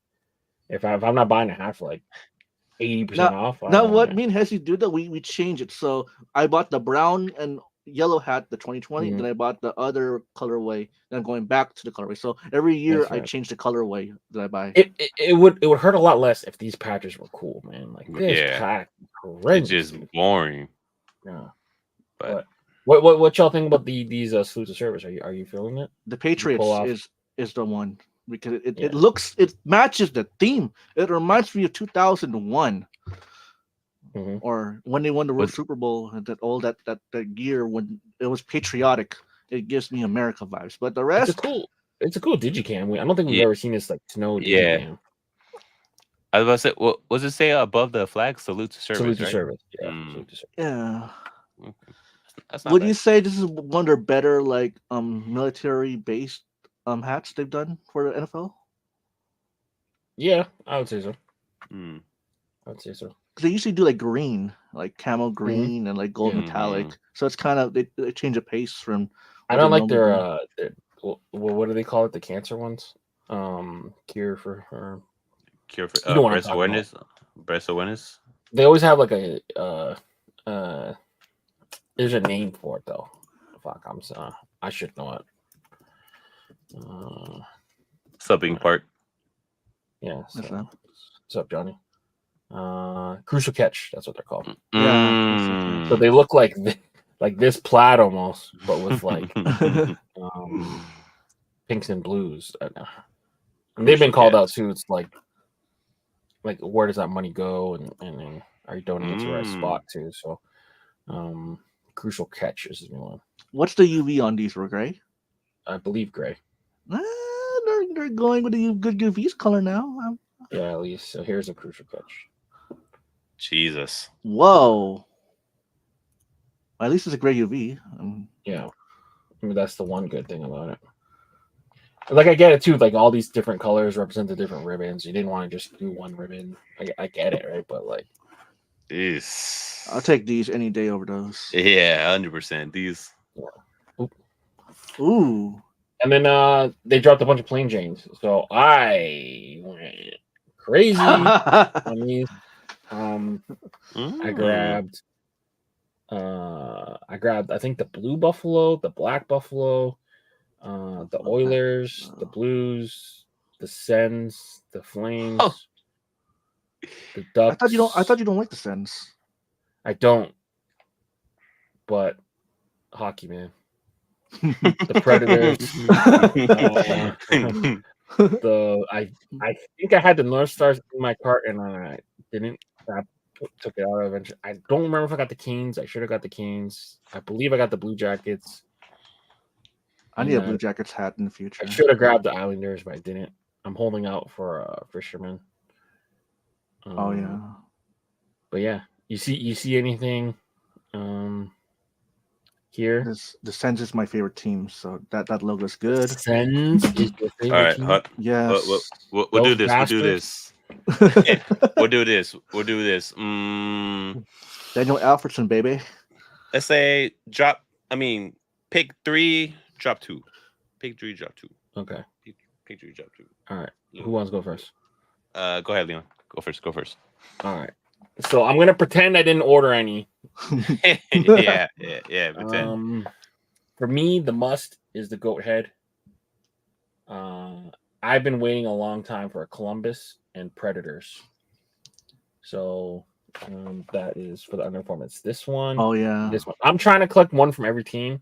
if I'm not buying a hat for like 80% off. Now what me and Hezzy do though, we change it. So I bought the brown and yellow hat, the 2020. Then I bought the other colorway. Then I'm going back to the colorway. So every year I change the colorway that I buy. It would hurt a lot less if these patches were cool, man. Like this pack, it's just boring. Yeah, but what y'all think about these salute to service? Are you feeling it? The Patriots is the one because it matches the theme. It reminds me of 2001. Or when they won the World Super Bowl, that year when it was patriotic, it gives me America vibes. But the rest, it's a cool digicam. I don't think we've ever seen this like snow digicam. Yeah. I was about to say, what does it say above the flag? Salute to service. Salute to right? service. Yeah. Salute to service. Yeah. Okay. That's not Would bad. you say this is one of their better like military based hats they've done for the NFL? Yeah, I would say so. I would say so. Because they usually do like green, like camel green and like gold metallic. So it's kind of they change the pace from. I don't like their what do they call it? The cancer ones? Cure for Cure for You know what I'm breast talking awareness. Breast awareness. They always have like a there's a name for it though. Fuck, I should know it. Subbing part. Yeah. What's So, that? what's up, Johnny? Crucial catch. That's what they're called. Yeah. So they look like this plaid almost, but with like pinks and blues. And they've been called out too. It's like where does that money go, and are you donating to the right spot too? So, crucial catch is the new one. What's the UV on these? Were gray? I believe gray. They're going with the good UV's color now. Yeah, at least. So here's a crucial catch. Jesus. Whoa. Well, at least it's a gray UV. Yeah, I mean that's the one good thing about it. Like I get it too. Like all these different colors represent the different ribbons. You didn't want to just do one ribbon. I get it, right? But like, I'll take these any day over those. Yeah, 100%. These. Ooh. And then they dropped a bunch of plain Janes. So I went crazy on these. I grabbed I think the blue buffalo, the black buffalo, the Oilers, the Blues, the Sens, the Flames, the Ducks. I thought you don't like the Sens. I don't. But hockey, man. The Predators. I think I had the North Stars in my cart and I didn't. I took it out eventually. I don't remember if I got the Canes. I should have got the Canes. I believe I got the Blue Jackets. I need a Blue Jackets hat in the future. I should have grabbed the Islanders, but I didn't. I'm holding out for Fisherman. Oh yeah. But yeah, you see anything here? The Sens is my favorite team, so that logo's good. Sens is your favorite All right, team? Yes. We'll do this. Bastards. We'll do this. We'll do this. Daniel Alfredson, baby. Let's say pick 3, drop 2. Pick 3, drop 2. Okay. Pick 3, drop 2. All right. Who wants to go first? Go ahead, Leon. Go first. All right. So I'm gonna pretend I didn't order any. yeah. Pretend. For me, the must is the goat head. I've been waiting a long time for a Columbus and Predators. So that is for the uniform. It's this one. Oh yeah. This one. I'm trying to collect one from every team.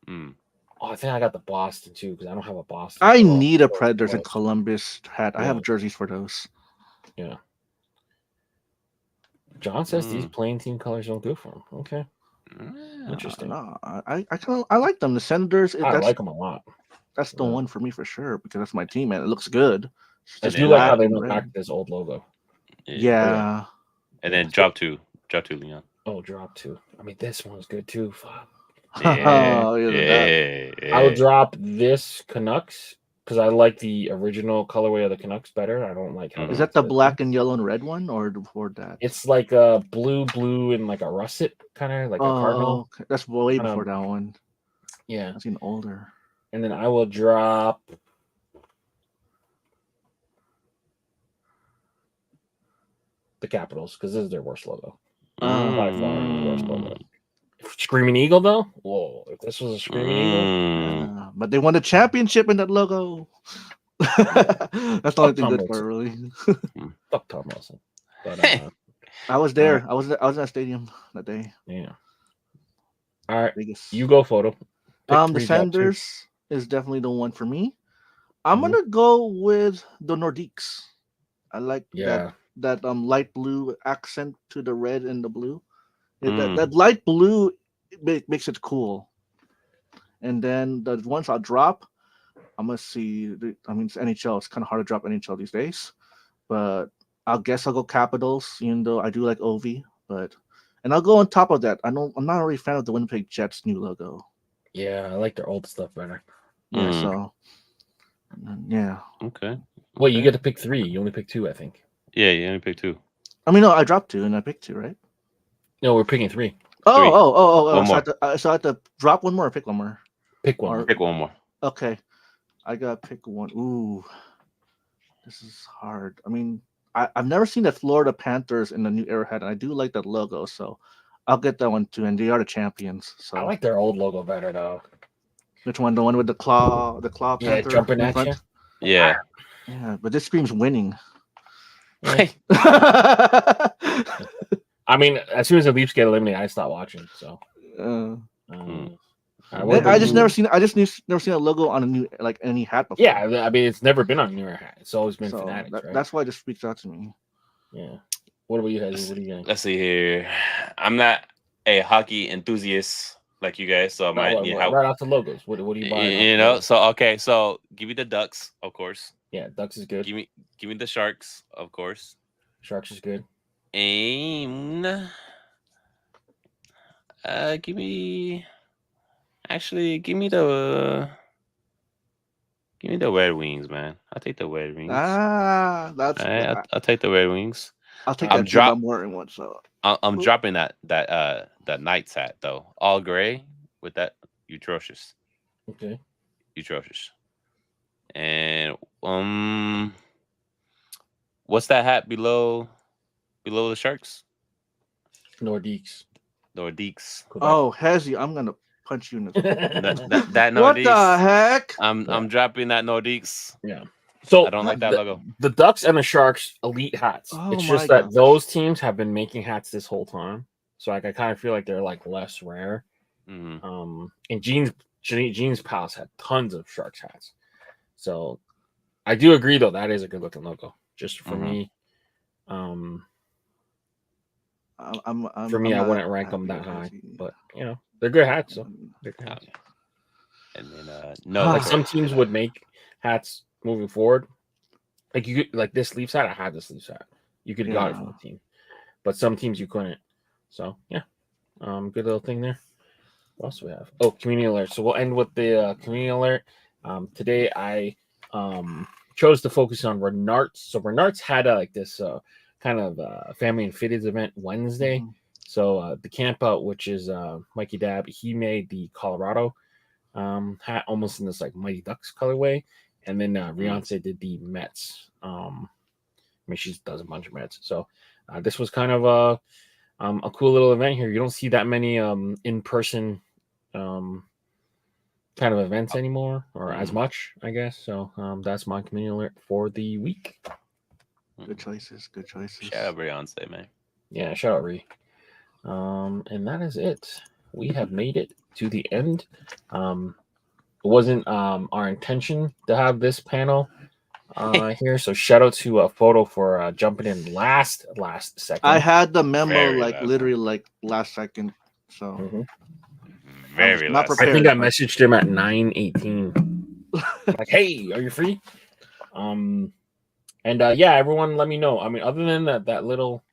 Mm. Oh, I think I got the Boston too because I don't have a Boston. I need a Predators and Columbus hat. I have jerseys for those. Yeah. John says these plain team colors don't do for him. Okay. Interesting. No, I like them. The Senators. I like them a lot. That's the one for me for sure because that's my team and it looks good. I do like how they went back to this old logo. Yeah. And then drop 2, Leon. Oh, drop 2. I mean, this one's good too. Fuck. Yeah. I will drop this Canucks because I like the original colorway of the Canucks better. I don't like how. Is that the black and yellow and red one or before that? It's like a blue, and like a russet kind of like a cardinal. Okay. That's way before that one. Yeah, I've seen older. And then I will drop the Capitals because this is their worst logo. By far, the worst logo. Screaming Eagle, though? Whoa, if this was a Screaming Eagle. But they won the championship in that logo. That's the only thing good for it, really. Fuck Tom Wilson. But, I was there. I was in that stadium that day. Yeah. All right. Vegas. You go, photo. The Sanders is definitely the one for me. I'm gonna go with the Nordiques. I like that light blue accent to the red and the blue. That light blue makes it cool. And then the ones I'll drop, I'm gonna see. It's NHL. It's kind of hard to drop NHL these days, but I'll go Capitals. Even though I do like Ovi, and I'll go on top of that. I'm not really a fan of the Winnipeg Jets new logo. Yeah, I like their old stuff better. Yeah, so yeah. Okay. Wait, you get to pick 3. You only pick 2, I think. Yeah, you only pick 2. No, I dropped 2 and I picked 2, right? No, we're picking 3. Oh. One more. So I have to drop one more or pick one more? Pick one. Pick one more. Okay. I gotta pick one. Ooh, this is hard. I mean, I've never seen the Florida Panthers in the new Arrowhead, and I do like that logo, so I'll get that one too. And they are the champions. So I like their old logo better though. which one? The one with the claw Yeah, panther jumping in at front? you. Yeah. Yeah, but this screams winning. I mean, as soon as the Leafs get eliminated, I stop watching. So I just never seen. I just never seen a logo on a new any hat before. Yeah, I mean, it's never been on a newer hat. It's always been Fanatics, right? That's why it just speaks out to me. Yeah. What about you guys? What are you getting? Let's see here. I'm not a hockey enthusiast like you guys, so I might need help. Right off the logos. What do you buy? You know, so give me the Ducks, of course. Yeah, Ducks is good. Give me the Sharks, of course. Sharks is good. And give me the Red Wings, man. I'll take the Red Wings. That's I'll take the Red Wings. I'll take that. I'm wearing one, so I'm dropping that Knights hat though, all gray with that atrocious. Okay. Atrocious. And what's that hat below the Sharks? Nordiques. Oh, Hezzy, I'm gonna punch you in the that Nordiques. What the heck? I'm dropping that Nordiques. Yeah. So I don't like that logo. The Ducks and the Sharks elite hats. Oh, it's just that those teams have been making hats this whole time. So I kind of feel like they're like less rare. Mm-hmm. And Gene's Palace had tons of Sharks hats. So I do agree though, that is a good looking logo. Just for me. For me, I wouldn't rank them that high. But you know, they're good hats, so they're good hats. And then like some teams would make hats moving forward. Like you could, like this Leafs hat, I had this Leafs hat. You could have got it from the team. But some teams you couldn't. So yeah. Good little thing there. What else do we have? Oh, community alert. So we'll end with the community alert. Today I chose to focus on Renarts. So Renarts had like this kind of family and fitteds event Wednesday. So the camp out, which is Mikey Dab, he made the Colorado hat almost in this like Mighty Ducks colorway. And then Beyonce did the Mets. I mean, she does a bunch of Mets. So this was kind of a cool little event here. You don't see that many in-person kind of events anymore, or as much, I guess. So that's my community alert for the week. Good choices. Shout out Beyonce, man. Yeah, shout out Ree. And that is it. We have made it to the end. It wasn't our intention to have this panel here, so shout out to Photo for jumping in last second. I had the memo literally last second, so very last. I think I messaged him at 9:18. Like, hey, are you free? And yeah, everyone, let me know. I mean, other than that little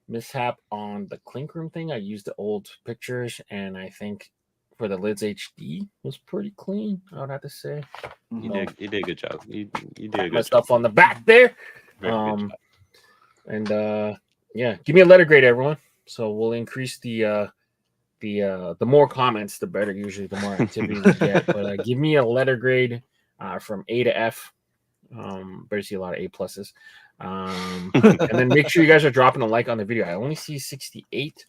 mishap on the Clink Room thing, I used the old pictures, and I think for the Lids HD was pretty clean, I would have to say. You did a good job. You did a good my stuff on the back there. And yeah, give me a letter grade, everyone. So we'll increase the more comments, the better. Usually, the more activity we get. But give me a letter grade from A to F. Better see a lot of A pluses. And then make sure you guys are dropping a like on the video. I only see 68.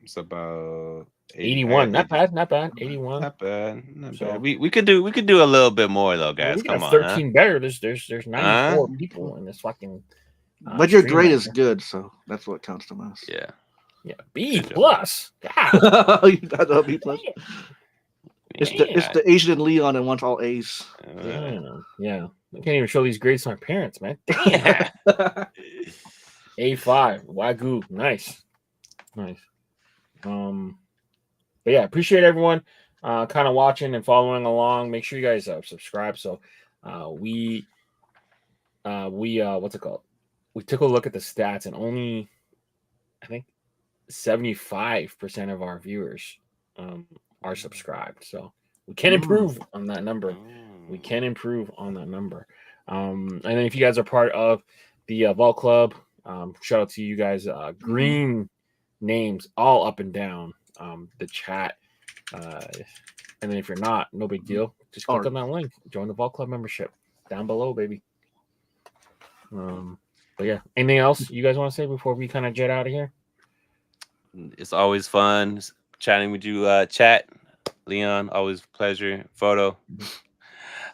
It's about 81. Not bad. 81. Not bad. We could do a little bit more though, guys. Come on. 13 better. There's 94 people in this fucking. But your grade is good, so that's what counts the most. Yeah. B plus. You got a B plus. It's the Asian and Leon and wants all A's. Yeah. I can't even show these grades to my parents, man. Damn. A5. Wagyu. Nice. But yeah, appreciate everyone kind of watching and following along. Make sure you guys subscribe. So we what's it called? We took a look at the stats, and only I think 75% of our viewers are subscribed. So we can improve on that number. And then if you guys are part of the Vault Club, shout out to you guys. Green names all up and down the chat. And then if you're not, no big deal. Just click on that link. Join the Vault Club membership down below, baby. But yeah, anything else you guys want to say before we kind of jet out of here? It's always fun chatting with you, chat. Leon, always a pleasure. Photo.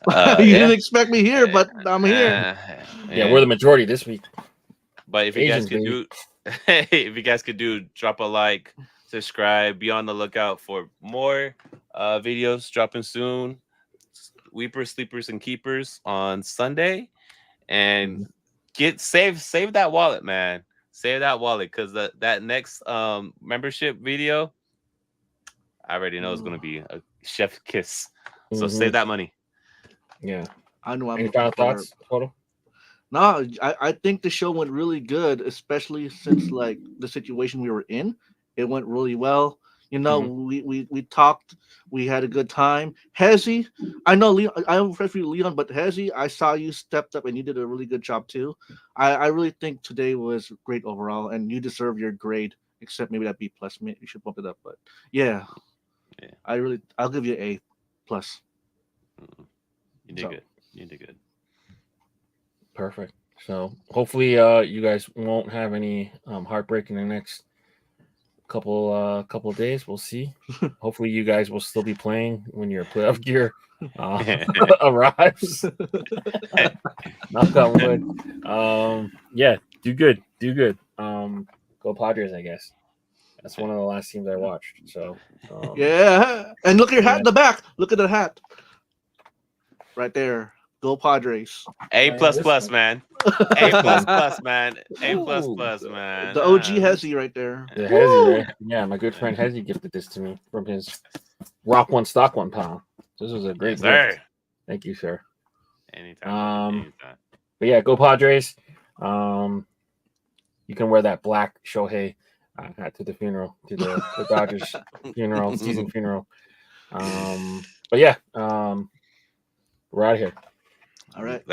You didn't expect me here, but I'm here. Yeah, we're the majority this week. But if you guys could do, if you guys could do, drop a like, subscribe, be on the lookout for more videos dropping soon. Weepers, Sleepers, and Keepers on Sunday, and save that wallet, man. Save that wallet, because that next membership video, I already know it's gonna be a chef kiss. So save that money. Yeah, I know. Any final thoughts, Photo? No, I think the show went really good, especially since like the situation we were in. It went really well. You know, we talked, we had a good time. Hezzy, I know Leon, I'm friends with Leon, but Hezzy, I saw you stepped up and you did a really good job too. I really think today was great overall, and you deserve your grade, except maybe that B+. You should bump it up, but yeah. I'll give you A+. You did good. You did good. Perfect. So hopefully you guys won't have any heartbreak in the next couple of days. We'll see. Hopefully you guys will still be playing when your playoff gear arrives. Knock on wood. Yeah, do good. Go Padres, I guess. That's one of the last teams I watched. So yeah, and look at your hat in the back. Look at the hat right there. Go Padres. A++, man. A++, man. A++, man. The OG Hezzy right there. The Hezzy, right? Yeah, my good friend Hezzy gifted this to me from his Rock One Stock One pal. This was a great gift. Thank you, sir. Anytime. But yeah, go Padres. You can wear that black Shohei hat to the funeral, to the Dodgers funeral, season funeral. But yeah, we're out of here. All right.